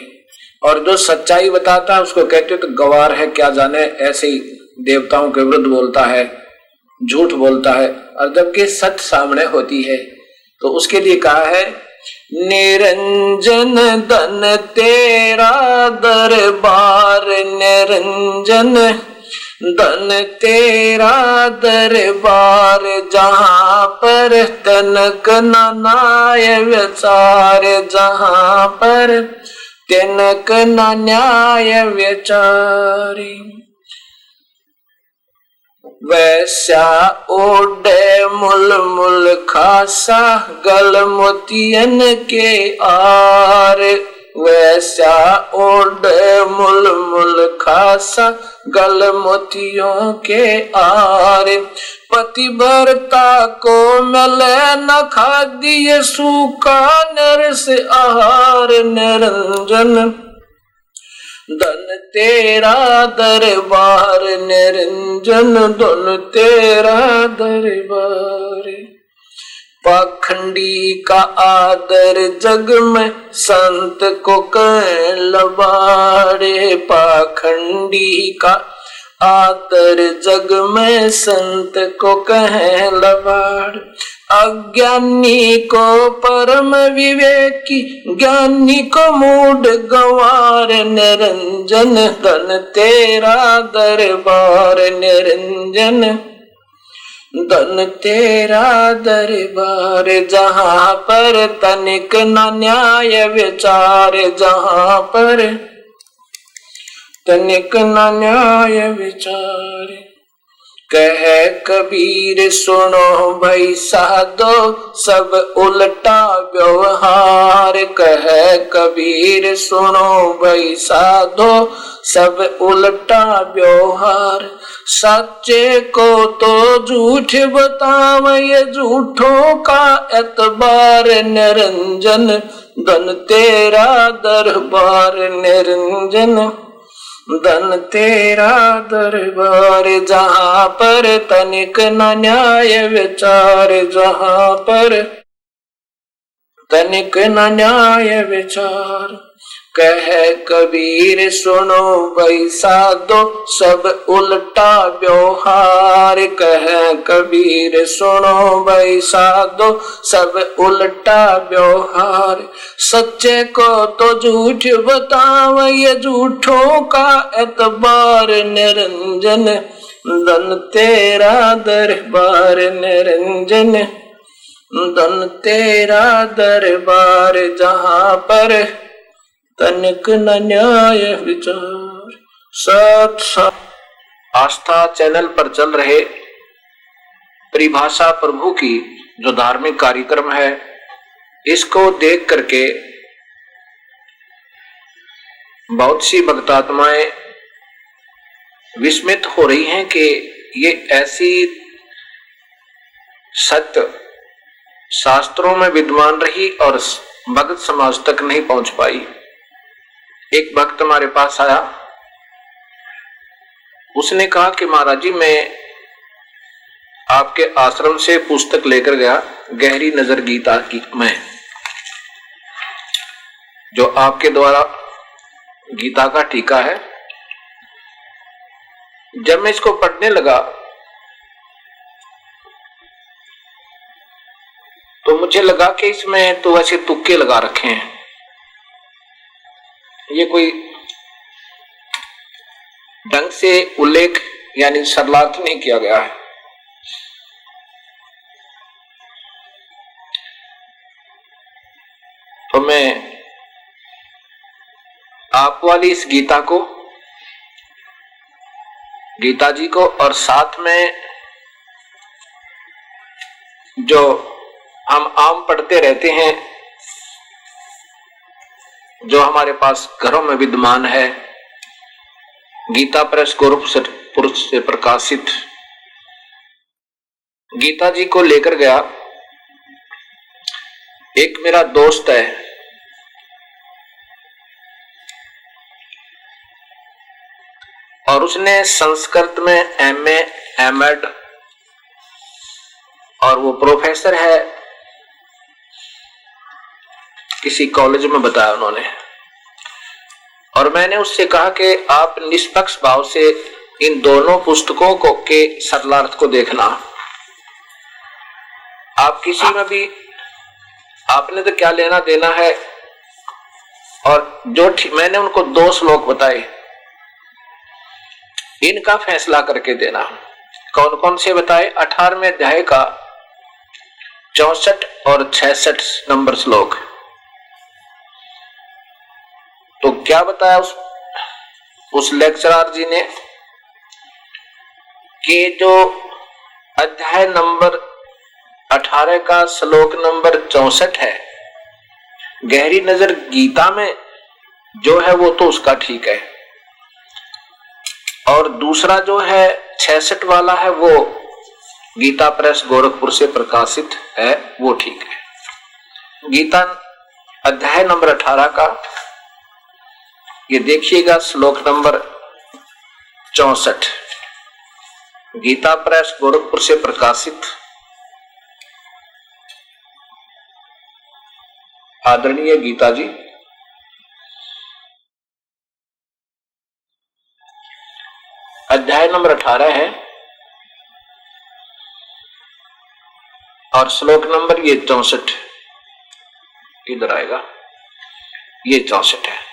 और जो सच्चाई बताता है उसको कहते तो गवार है, क्या जाने ऐसे ही देवताओं के विरुद्ध बोलता है, झूठ बोलता है। और जबकि सत्य सामने होती है तो उसके लिए कहा है, निरंजन धन तेरा दरबार, निरंजन धन तेरा दरबार, जहां पर तनक नाय विचार, जहां पर तनक न्याय विचारी। वैसा ओढ़े मुल मुल खासा, गल मोतियन के आर, वैसा ओढ़े मुल मुल खासा, गल मोतियों के आर। पतिव्रता को मिले न खाद्य सूखा, नरस आहार, निरंजन धन तेरा दरबार, निरंजन धन तेरा दरबार। पाखंडी का आदर जग में संत को कह लबाड़े, पाखंडी का आदर जग में संत को कह लबाड़। अज्ञानी को परम विवेकी, ज्ञानी को मूड गंवार, निरंजन धन तेरा दरबार, निरंजन धन तेरा दरबार। जहां पर तनिक न न्याय विचार, जहां पर तनिक न न्याय विचार। कह कबीर सुनो भाई साधो, सब उल्टा व्यवहार, कह कबीर सुनो भाई साधो, सब उल्टा व्यवहार। सच्चे को तो झूठ बताव, ये झूठों का एतबार, निरंजन धन तेरा दरबार, निरंजन धन तेरा दरबार। जहां पर तनिक न न्याय विचार, जहां पर तनिक न न्याय विचार। कह कबीर सुनो भाई साधो, सब उल्टा व्यवहार, कह कबीर सुनो भाई साधो, सब उल्टा व्यवहार। सच्चे को तो झूठ बताव, ये झूठों का एतबार, निरंजन धन तेरा दरबार, निरंजन धन तेरा दरबार। जहां पर तनिक न न्याय विचार। सत आस्था चैनल पर चल रहे परिभाषा प्रभु की जो धार्मिक कार्यक्रम है, इसको देख करके बहुत सी भक्तात्माएं विस्मित हो रही हैं कि ये ऐसी सत्य शास्त्रों में विद्वान रही और भक्त समाज तक नहीं पहुंच पाई। एक भक्त हमारे पास आया, उसने कहा कि महाराज जी, मैं आपके आश्रम से पुस्तक लेकर गया, गहरी नजर गीता की में, जो आपके द्वारा गीता का टीका है। जब मैं इसको पढ़ने लगा तो मुझे लगा कि इसमें तो ऐसे तुक्के लगा रखे हैं, ये कोई ढंग से उल्लेख यानी सरलार्थ नहीं किया गया है। तो मैं आप वाली इस गीता को, गीता जी को, और साथ में जो हम आम पढ़ते रहते हैं, जो हमारे पास घरों में विद्यमान है, गीता प्रेस गोरखपुर से प्रकाशित गीता जी को लेकर गया। एक मेरा दोस्त है, और उसने संस्कृत में एमए एमएड, और वो प्रोफेसर है किसी कॉलेज में, बताया उन्होंने। और मैंने उससे कहा कि आप निष्पक्ष भाव से इन दोनों पुस्तकों को के सरलार्थ को देखना। आप किसी में भी, आपने तो क्या लेना देना है। और जो मैंने उनको 2 श्लोक बताए, इनका फैसला करके देना। कौन कौन से बताए? 18वें अध्याय का 64 और 66 नंबर श्लोक। तो क्या बताया उस लेक्चरर जी ने कि जो अध्याय नंबर 18 का श्लोक नंबर 64 है, गहरी नजर गीता में जो है वो तो उसका ठीक है, और दूसरा जो है 66 वाला है वो गीता प्रेस गोरखपुर से प्रकाशित है, वो ठीक है। गीता अध्याय नंबर 18 का ये देखिएगा, श्लोक नंबर 64, गीता प्रेस गोरखपुर से प्रकाशित। आदरणीय गीता जी, अध्याय नंबर 18 है और श्लोक नंबर ये 64 इधर आएगा, ये 64 है।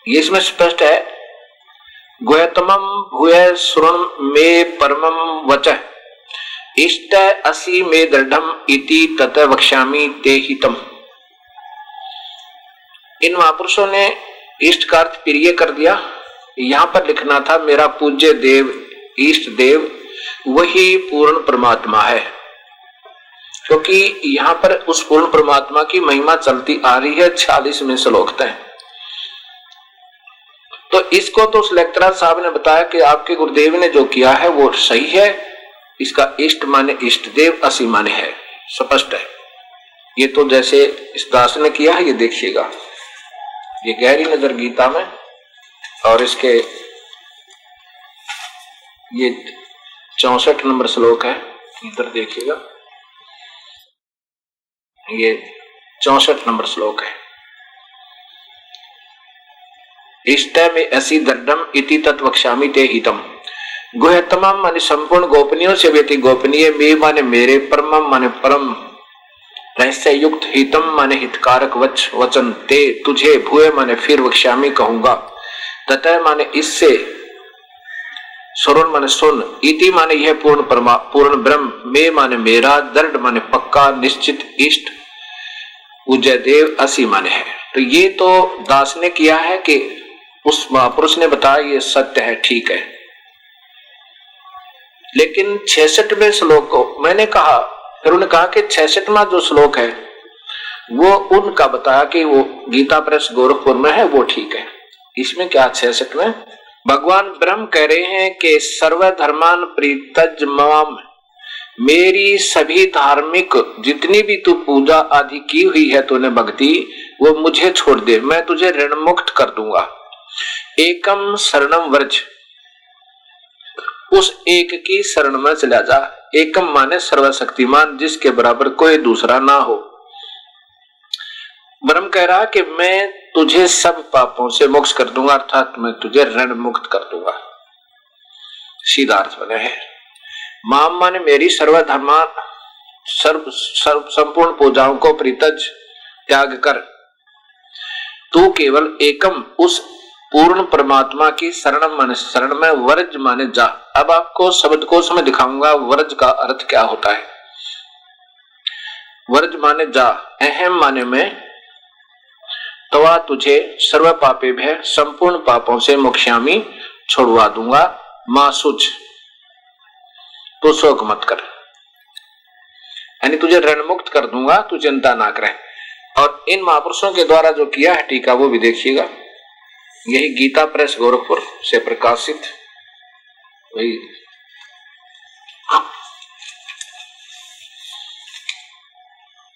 ये इसमें स्पष्ट है, गुह्यतमं भूय शृणु मे परमं वचः इष्ट असि मे दृढ़म् इति तत वक्ष्यामि ते हितम्। इन महापुरुषों ने इष्ट का अर्थ प्रिय कर दिया। यहां पर लिखना था मेरा पूज्य देव, इष्ट देव वही पूर्ण परमात्मा है, क्योंकि यहां पर उस पूर्ण परमात्मा की महिमा चलती आ रही है 46वें श्लोक तक। तो इसको तो उस लेक्चरर साहब ने बताया कि आपके गुरुदेव ने जो किया है वो सही है, इसका इष्ट माने इष्ट देव, असि माने है, स्पष्ट है। ये तो जैसे इस दास ने किया है, ये देखिएगा, ये गहरी नजर गीता में, और इसके ये 64 नंबर श्लोक है, इधर देखिएगा, ये 64 नंबर श्लोक है। इष्ट में असि दृढ़म् इति तत् वक्ष्यामि ते हितम्। गुह्यतमम् माने संपूर्ण गोपनीयों से व्यति गोपनीय, मे माने मेरे, परमम माने परम, रहस्य युक्त, हितम माने हितकारक वचन, ते तुझे, भूय माने फिर, वक्ष्यामि कहूंगा, ततः माने इससे, श्रवण माने सुन, इति माने यह पूर्ण ब्रह्म, मे माने मेरा, दृढ़ माने पक्का, निश्चित, इष्ट पूज्य देव, असि माने है। तो ये तो दास ने किया है कि उस महापुरुष ने बताया ये सत्य है, ठीक है। लेकिन 66वें श्लोक को मैंने कहा, फिर उन्होंने कहा कि 66वां जो श्लोक है वो उनका बताया कि वो गीता प्रेस गोरखपुर में है, वो ठीक है। इसमें क्या 66 में भगवान ब्रह्म कह रहे हैं कि सर्वधर्मान प्रीतज मम, मेरी सभी धार्मिक जितनी भी तू पूजा आदि की हुई है तूने भक्ति, वो मुझे छोड़ दे, मैं तुझे ऋण मुक्त कर दूंगा। एकम शरणम व्रज, उस एक की शरण में चला जा। एकम माने सर्वशक्तिमान, जिसके बराबर कोई दूसरा ना हो। ब्रह्म कह रहा कि मैं तुझे सब पापों से मुक्त कर दूंगा, अर्थात मैं तुझे ऋण मुक्त कर दूंगा। सीधा अर्थ बने है। माम माने मेरी सर्वधर्मा संपूर्ण पूजाओं को परित्यज त्याग कर तू केवल एकम उस पूर्ण परमात्मा की शरण माने शरण में वर्ज माने जा। अब आपको शब्दकोश में दिखाऊंगा वर्ज का अर्थ क्या होता है। वर्ज माने जा, अहम माने में, तवा तुझे सर्व पापे भय संपूर्ण पापों से मोक्षयामी छोड़वा दूंगा। मां सुच तो शोक मत कर, यानी तुझे ऋण मुक्त कर दूंगा, तू चिंता ना करे। और इन महापुरुषों के द्वारा जो किया है टीका वो भी देखिएगा। यही गीता प्रेस गोरखपुर से प्रकाशित वही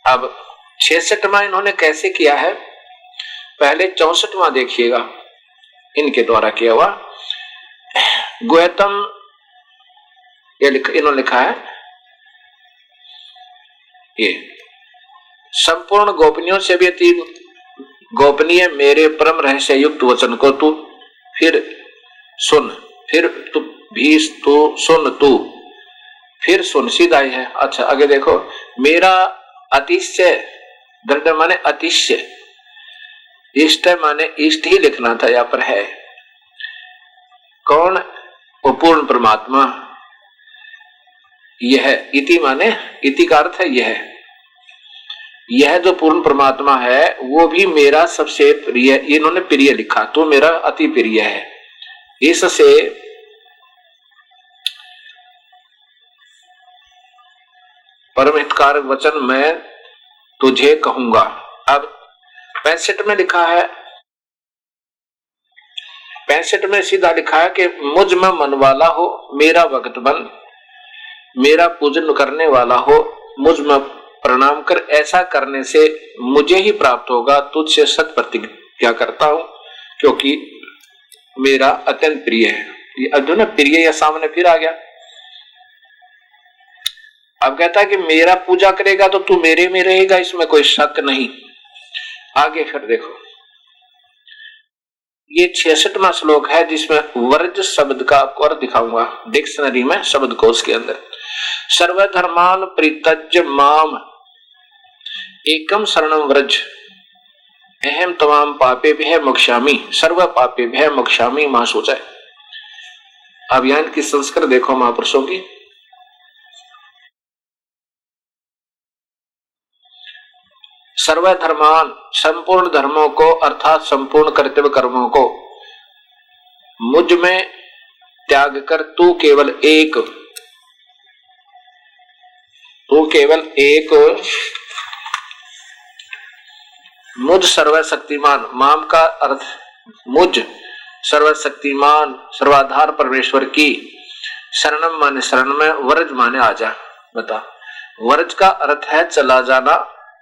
अब 66वां इन्होंने कैसे किया है, पहले 64वां देखिएगा इनके द्वारा किया हुआ। गोयतम इन्होंने लिखा है ये संपूर्ण गोपनीयों से भी अति गोपनीय मेरे परम रहस्य युक्त वचन को तू फिर सुन, फिर तू भी तू सुन, तू फिर सुन, सीधा ही है। अच्छा आगे देखो, मेरा अतिशय, दृढ़ माने अतिशय, इष्ट माने इष्ट ही लिखना था, यहाँ पर है। कौन? वो पूर्ण परमात्मा। यह इति माने इति का अर्थ है यह जो पूर्ण परमात्मा है वो भी मेरा सबसे प्रिय, इन्होंने प्रिय लिखा तो मेरा अति प्रिय है। इससे परम हितकारक वचन मैं तुझे कहूंगा। अब 65 में लिखा है, 65 में सीधा लिखा है कि मुझ में मन वाला हो, मेरा भक्त बन, मेरा पूजन करने वाला हो, मुझ में प्रणाम कर, ऐसा करने से मुझे ही प्राप्त होगा। तुझसे सत प्रतिज्ञा करता हूं क्योंकि मेरा अत्यंत प्रिय है। ये अर्जुन प्रिय या सामने फिर आ गया। अब कहता है कि मेरा पूजा करेगा तो तू मेरे में रहेगा, इसमें कोई शक नहीं। आगे फिर देखो, ये 66वां श्लोक है जिसमें वर्ज शब्द का आपको अर्थ दिखाऊंगा डिक्शनरी में, शब्दकोश के अंदर। सर्वधर्मान परित्यज्य माम एकम शरणं व्रज अहम तमाम पापे भय मोक्षामि सर्व पापे भय मोक्षामि मां सोचा। अब यहाँ की संस्कृत देखो महापुरुषों की। सर्वधर्मान संपूर्ण धर्मों को अर्थात संपूर्ण कर्तव्य कर्मों को मुझ में त्याग कर तू केवल एक मुझ सर्वशक्तिमान, माम का अर्थ मुझ सर्वशक्तिमान सर्वाधार परमेश्वर की शरणम माने शरण में, वर्ज माने आजा। बता, वर्ज का अर्थ है चला जाना,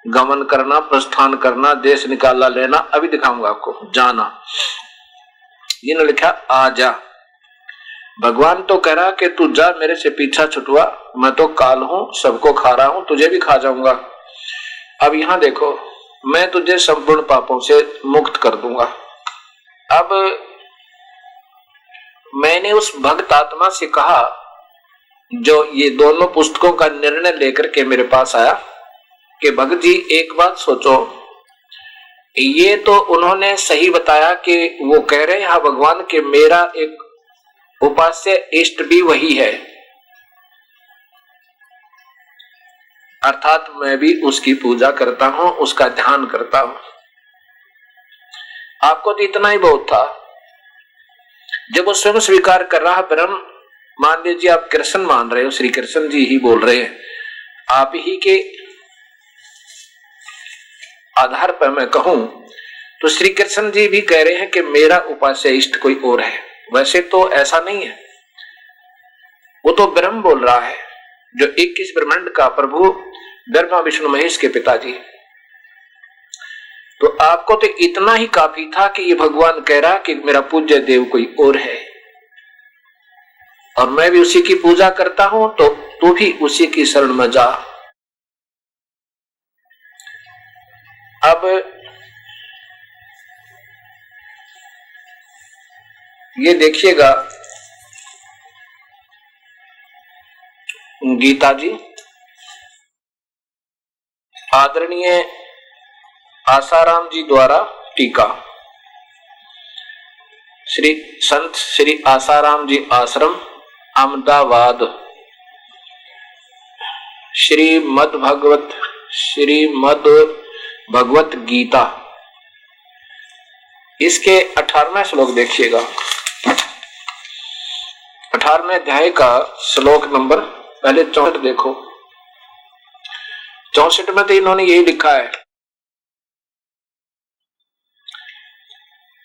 गमन करना, प्रस्थान करना, देश निकाला लेना। अभी दिखाऊंगा आपको, जाना। इन्होंने लिखा आजा। भगवान तो कह रहा कि तू जा, मेरे से पीछा छुटवा, मैं तो काल हूं, सबको खा रहा हूं, तुझे भी खा जाऊंगा। अब यहां देखो, मैं तुझे संपूर्ण पापों से मुक्त कर दूंगा। अब मैंने उस भक्त आत्मा से कहा जो ये दोनों पुस्तकों का निर्णय लेकर के मेरे पास आया कि भक्त जी एक बात सोचो, ये तो उन्होंने सही बताया कि वो कह रहे हैं हाँ भगवान के मेरा एक उपास्य इष्ट भी वही है, अर्थात मैं भी उसकी पूजा करता हूं, उसका ध्यान करता हूं। आपको तो इतना ही बहुत था। जब वो स्वयं स्वीकार कर रहा ब्रह्म, मान लीजिए आप कृष्ण मान रहे हो, श्री कृष्ण जी ही बोल रहे हैं, आप ही के आधार पर मैं कहूं तो श्री कृष्ण जी भी कह रहे हैं कि मेरा उपास्य इष्ट कोई और है। वैसे तो ऐसा नहीं है, वो तो ब्रह्म बोल रहा है जो 21 ब्रह्मांड का प्रभु ब्रह्मा विष्णु महेश के पिताजी। तो आपको तो इतना ही काफी था कि ये भगवान कह रहा कि मेरा पूज्य देव कोई और है और मैं भी उसी की पूजा करता हूं, तो तू भी उसी की शरण में जा। अब ये देखिएगा गीता जी आदरणीय आसाराम जी द्वारा टीका, श्री संत श्री आसाराम जी आश्रम अहमदाबाद, श्रीमद् भगवत गीता, इसके 18वें श्लोक देखिएगा। 18वें अध्याय का श्लोक नंबर पहले 64 देखो। 64 में तो इन्होंने यही लिखा है,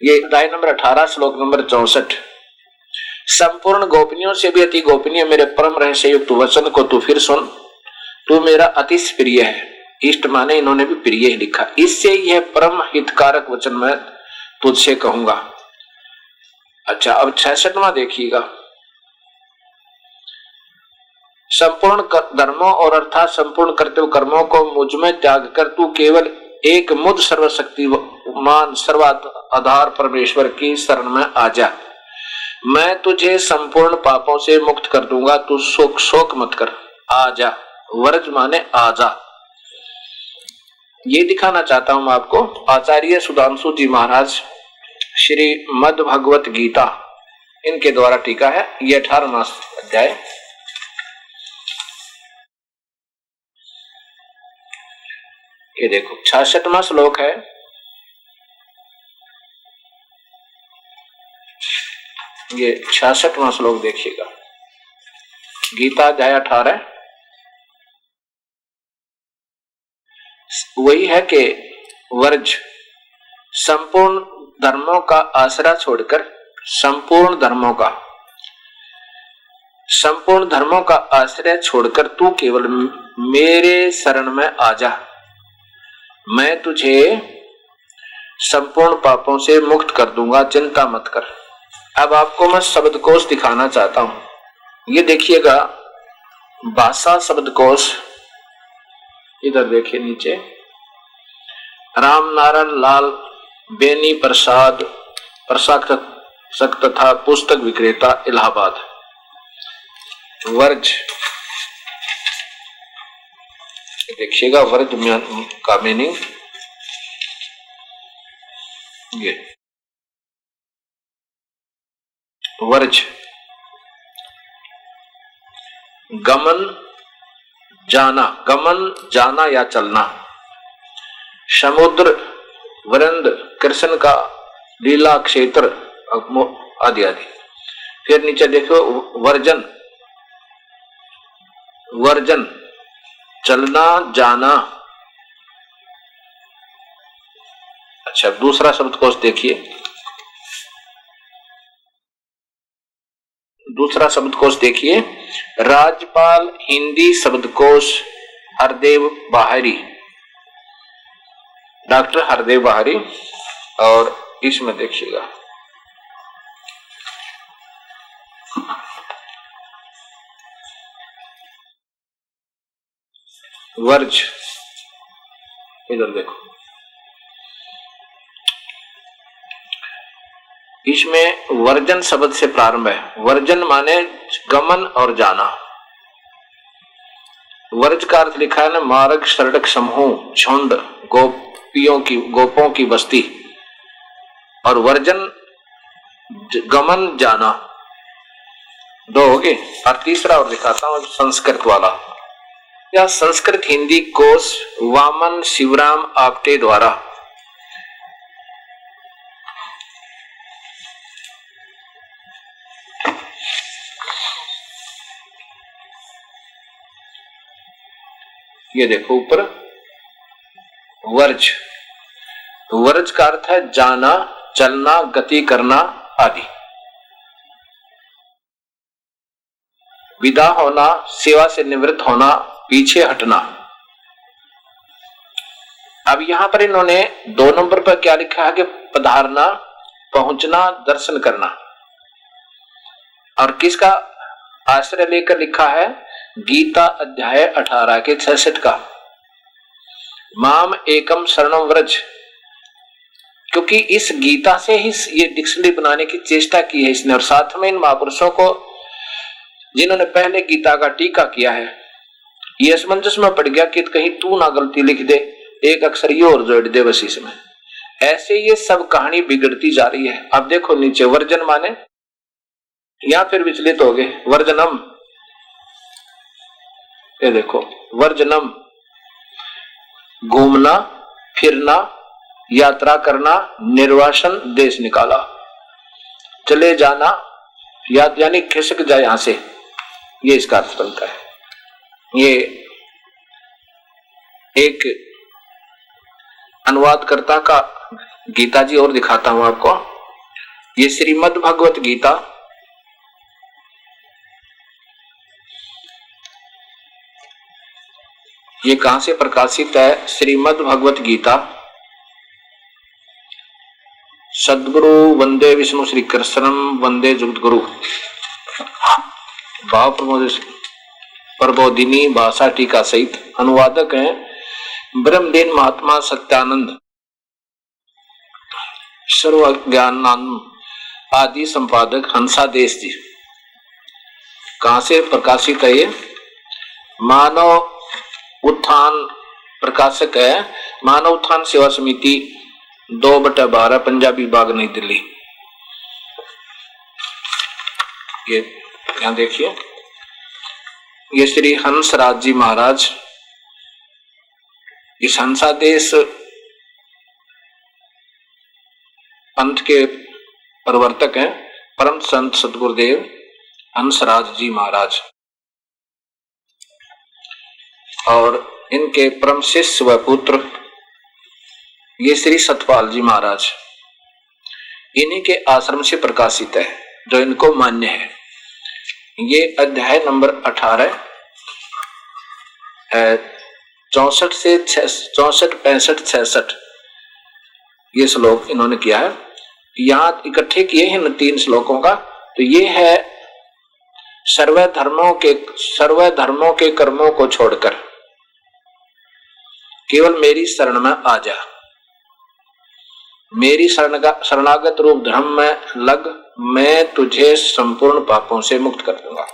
ये अध्याय नंबर 18 श्लोक नंबर 64। संपूर्ण गोपनीयों से भी अति गोपनीय मेरे परम रहस्य युक्त वचन को तू फिर सुन, तू मेरा अति प्रिय है। इष्ट माने इन्होंने भी प्रिय ही लिखा। इससे यह परम हितकारक वचन मैं तुझसे कहूंगा। अच्छा, अब 66वां देखिएगा। संपूर्ण धर्मों और अर्थात संपूर्ण कर्तव्य कर्मों को मुझ में त्याग कर तू केवल एक मुद सर्वशक्तिमान सर्वाधार परमेश्वर की शरण में आ जा। मैं तुझे संपूर्ण पापों से मुक्त कर दूंगा, तू शोक मत कर, आ जा। वर्ज माने आ जा। ये दिखाना चाहता हूं मैं आपको। आचार्य सुधांशु जी महाराज श्रीमद् भगवत गीता इनके द्वारा टीका है। ये 18वां अध्याय। ये देखो 66वां श्लोक है। ये 66वां श्लोक देखिएगा। गीता अध्याय 18 वही है कि वर्ज संपूर्ण धर्मों का आसरा छोड़कर संपूर्ण धर्मों का आश्रय छोड़कर तू केवल मेरे शरण में आ जा। मैं तुझे संपूर्ण पापों से मुक्त कर दूंगा, चिंता मत कर। अब आपको मैं शब्दकोश दिखाना चाहता हूं। ये देखिएगा भाषा शब्दकोश, इधर देखिए नीचे, राम नारायण लाल बेनी प्रसाद प्रशासक तथा पुस्तक विक्रेता इलाहाबाद। वर्ज देखिएगा, वर्ज का मीनिंग ये वर्ज गमन जाना या चलना। समुद्र वृंद कृष्ण का लीला क्षेत्र आदि आदि। फिर नीचे देखो वर्जन चलना जाना। अच्छा, दूसरा शब्दकोश देखिए। राज्यपाल हिंदी शब्दकोश हरदेव बाहरी, डॉक्टर हरदेव बाहरी। और इसमें देखिएगा वर्ज, इधर देखो, इसमें वर्जन शब्द से प्रारंभ है। वर्जन माने गमन और जाना। वर्ज का अर्थ लिखा है ना, मार्ग, सड़क, समूह, झुंड, गोपों की बस्ती। और वर्जन गमन जाना, दो हो गए। और तीसरा और दिखाता हूं संस्कृत वाला। यह संस्कृत हिंदी कोश वामन शिवराम आपटे द्वारा ये देखो ऊपर वर्ज का अर्थ है जाना, चलना, गति करना आदि। विदा होना, सेवा से निवृत्त होना, पीछे हटना। अब यहां पर इन्होंने 2 नंबर पर क्या लिखा है कि पधारना, पहुंचना, दर्शन करना। और किसका आश्रय लेकर लिखा है? गीता अध्याय 18 के 66 का। माम एकम शरणम व्रज, क्योंकि इस गीता से ही ये डिक्शनरी बनाने की चेष्टा की है इसने, और साथ में इन महापुरुषों को जिन्होंने पहले गीता का टीका किया है, ये असमंजस में पड़ गया कि कहीं तू ना गलती लिख दे, एक अक्षर ये और जोड़ दे बस इसमें। ऐसे ये सब कहानी बिगड़ती जा रही है। अब देखो नीचे वर्जन माने या फिर विचलित हो गए, वर्जनम, ये देखो वर्जनम, घूमना फिरना, यात्रा करना, निर्वासन, देश निकाला, चले जाना, यानी खिसक जाए यहां से, ये इसका अर्थ बनता है। ये एक अनुवादकर्ता का गीता जी और दिखाता हूं आपको। ये श्रीमद् भगवत गीता, ये कहां से प्रकाशित है? श्रीमद् भगवत गीता, सद्गुरु वंदे विष्णु श्री कृष्णम वंदे जगत गुरु, भाव प्रबोधिनी भाषा टीका सहित। अनुवादक हैं ब्रह्मदेन महात्मा सत्यानंद, सर्व ज्ञानानंद आदि संपादक हंसादेश जी। कहां से प्रकाशित है ये? मानव उत्थान प्रकाशक है, मानव उत्थान सेवा समिति 2/12 पंजाबी बाग नई दिल्ली। ये यहां देखिए, ये श्री हंसराज जी महाराज इस हंसादेश पंथ के प्रवर्तक हैं, परम संत सतगुरुदेव हंसराज जी महाराज, और इनके परम शिष्य व पुत्र ये श्री सतपाल जी महाराज, इन्हीं के आश्रम से प्रकाशित है जो इनको मान्य है। ये अध्याय नंबर 18 64 से 64, 65, 66 ये श्लोक इन्होंने किया है। यहां इकट्ठे किए हैं इन 3 श्लोकों का। तो ये है सर्व धर्मों के कर्मों को छोड़कर केवल मेरी शरण में आ जा, मेरी शरणागत रूप धर्म में लग, मैं तुझे संपूर्ण पापों से मुक्त कर दूंगा।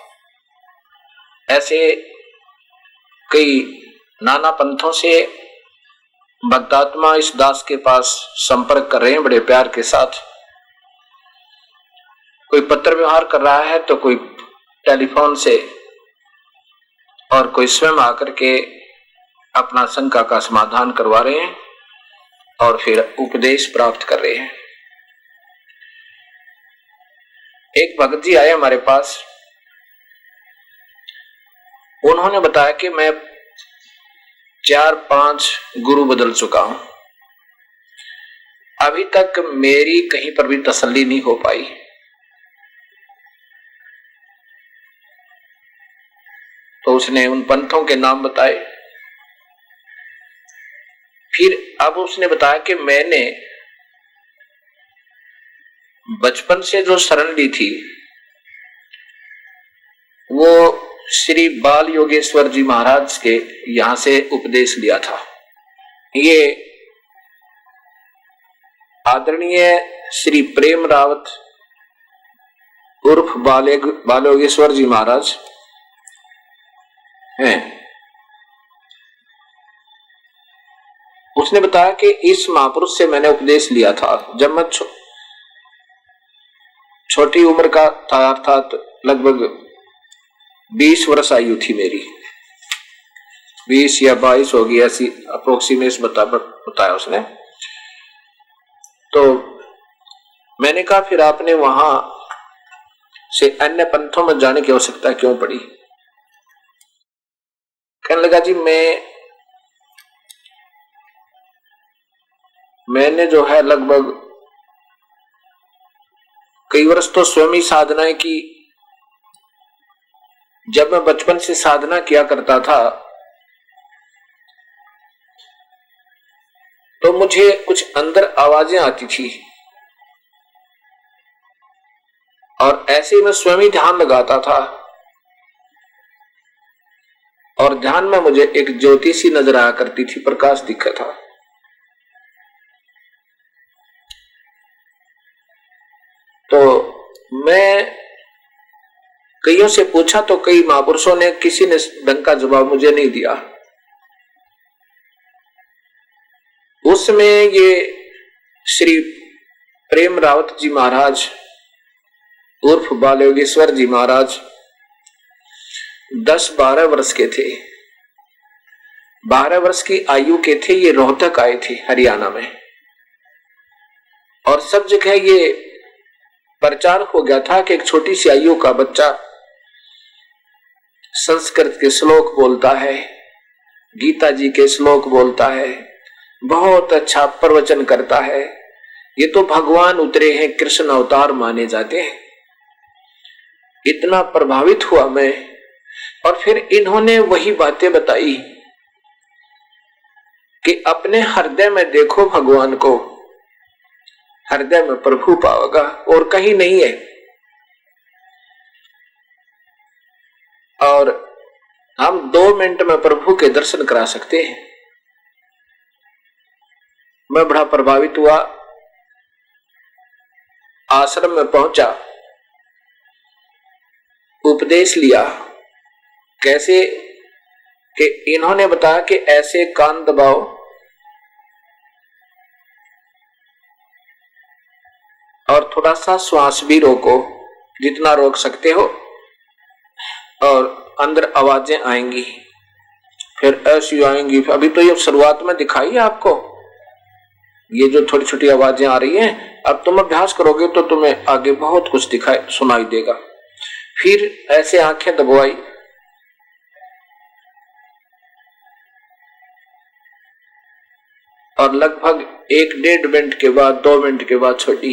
ऐसे कई नाना पंथों से भक्तात्मा इस दास के पास संपर्क कर रहे हैं बड़े प्यार के साथ। कोई पत्र व्यवहार कर रहा है तो कोई टेलीफोन से, और कोई स्वयं आकर के अपना शंका का समाधान करवा रहे हैं और फिर उपदेश प्राप्त कर रहे हैं। एक भगत जी आए हमारे पास, उन्होंने बताया कि मैं 4-5 गुरु बदल चुका हूं, अभी तक मेरी कहीं पर भी तसल्ली नहीं हो पाई। तो उसने उन पंथों के नाम बताए। फिर अब उसने बताया कि मैंने बचपन से जो शरण ली थी वो श्री बाल योगेश्वर जी महाराज के यहां से उपदेश लिया था। ये आदरणीय श्री प्रेम रावत उर्फ बाल योगेश्वर जी महाराज हैं। उसने बताया कि इस महापुरुष से मैंने उपदेश लिया था जब मैं छोटी उम्र का था, अर्थात लगभग 20 वर्ष आयु थी मेरी, 20 या 22 होगी, ऐसी अप्रोक्सीमेट बताया उसने। तो मैंने कहा फिर आपने वहां से अन्य पंथों में जाने की आवश्यकता क्यों पड़ी? कहने लगा जी मैंने जो है लगभग कई वर्ष तो स्वयं ही साधनाएं की। जब मैं बचपन से साधना किया करता था तो मुझे कुछ अंदर आवाजें आती थी और ऐसे मैं स्वयं ही ध्यान लगाता था, और ध्यान में मुझे एक ज्योति सी नजर आया करती थी, प्रकाश दिखा था। तो मैं कईयों से पूछा तो कई महापुरुषों ने, किसी ने ढंग का जवाब मुझे नहीं दिया। उसमें ये श्री प्रेम रावत जी महाराज उर्फ बाल योगेश्वर जी महाराज 10-12 वर्ष के थे, 12 वर्ष की आयु के थे। ये रोहतक आए थे हरियाणा में, और सब जगह ये प्रचार हो गया था कि एक छोटी सी आयु का बच्चा संस्कृत के श्लोक बोलता है, गीता जी के श्लोक बोलता है, बहुत अच्छा प्रवचन करता है, ये तो भगवान उतरे हैं, कृष्ण अवतार माने जाते हैं। इतना प्रभावित हुआ मैं। और फिर इन्होंने वही बातें बताई कि अपने हृदय में देखो भगवान को, हृदय में प्रभु पाओगा और कहीं नहीं है। और हम 2 मिनट में प्रभु के दर्शन करा सकते हैं। मैं बड़ा प्रभावित हुआ, आश्रम में पहुंचा, उपदेश लिया। कैसे कि इन्होंने बताया कि ऐसे कान दबाओ और थोड़ा सा श्वास भी रोको, जितना रोक सकते हो, और अंदर आवाजें आएंगी, फिर ऐसी आएंगी। अभी तो ये शुरुआत में दिखाई है आपको, ये जो छोटी छोटी आवाजें आ रही हैं, अब तुम अभ्यास करोगे तो तुम्हें आगे बहुत कुछ दिखाई सुनाई देगा। फिर ऐसे आंखें दबाई, और लगभग 1-1.5 मिनट के बाद, 2 मिनट के बाद छोटी,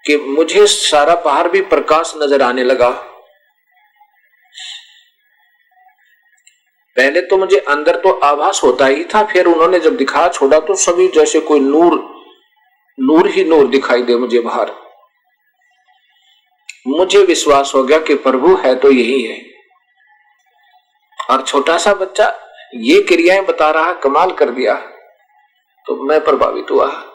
कि मुझे सारा बाहर भी प्रकाश नजर आने लगा। पहले तो मुझे अंदर तो आभास होता ही था, फिर उन्होंने जब दिखा छोड़ा तो सभी जैसे कोई नूर ही नूर दिखाई दे मुझे बाहर। मुझे विश्वास हो गया कि प्रभु है तो यही है। और छोटा सा बच्चा ये क्रियाएं बता रहा, कमाल कर दिया। तो मैं प्रभावित हुआ।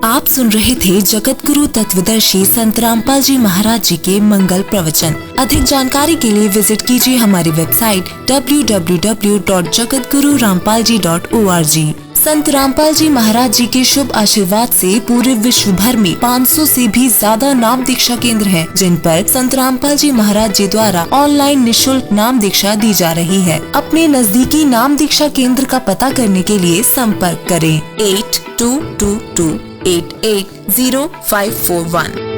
आप सुन रहे थे जगत गुरु तत्वदर्शी संत रामपाल जी महाराज जी के मंगल प्रवचन। अधिक जानकारी के लिए विजिट कीजिए हमारी वेबसाइट www.jagatgururampalji.org। संत रामपाल जी महाराज जी के शुभ आशीर्वाद से पूरे विश्व भर में 500 से भी ज्यादा नाम दीक्षा केंद्र हैं, जिन पर संत रामपाल जी महाराज जी द्वारा ऑनलाइन निशुल्क नाम दीक्षा दी जा रही है। अपने नजदीकी नाम दीक्षा केंद्र का पता करने के लिए संपर्क करें 8222880541।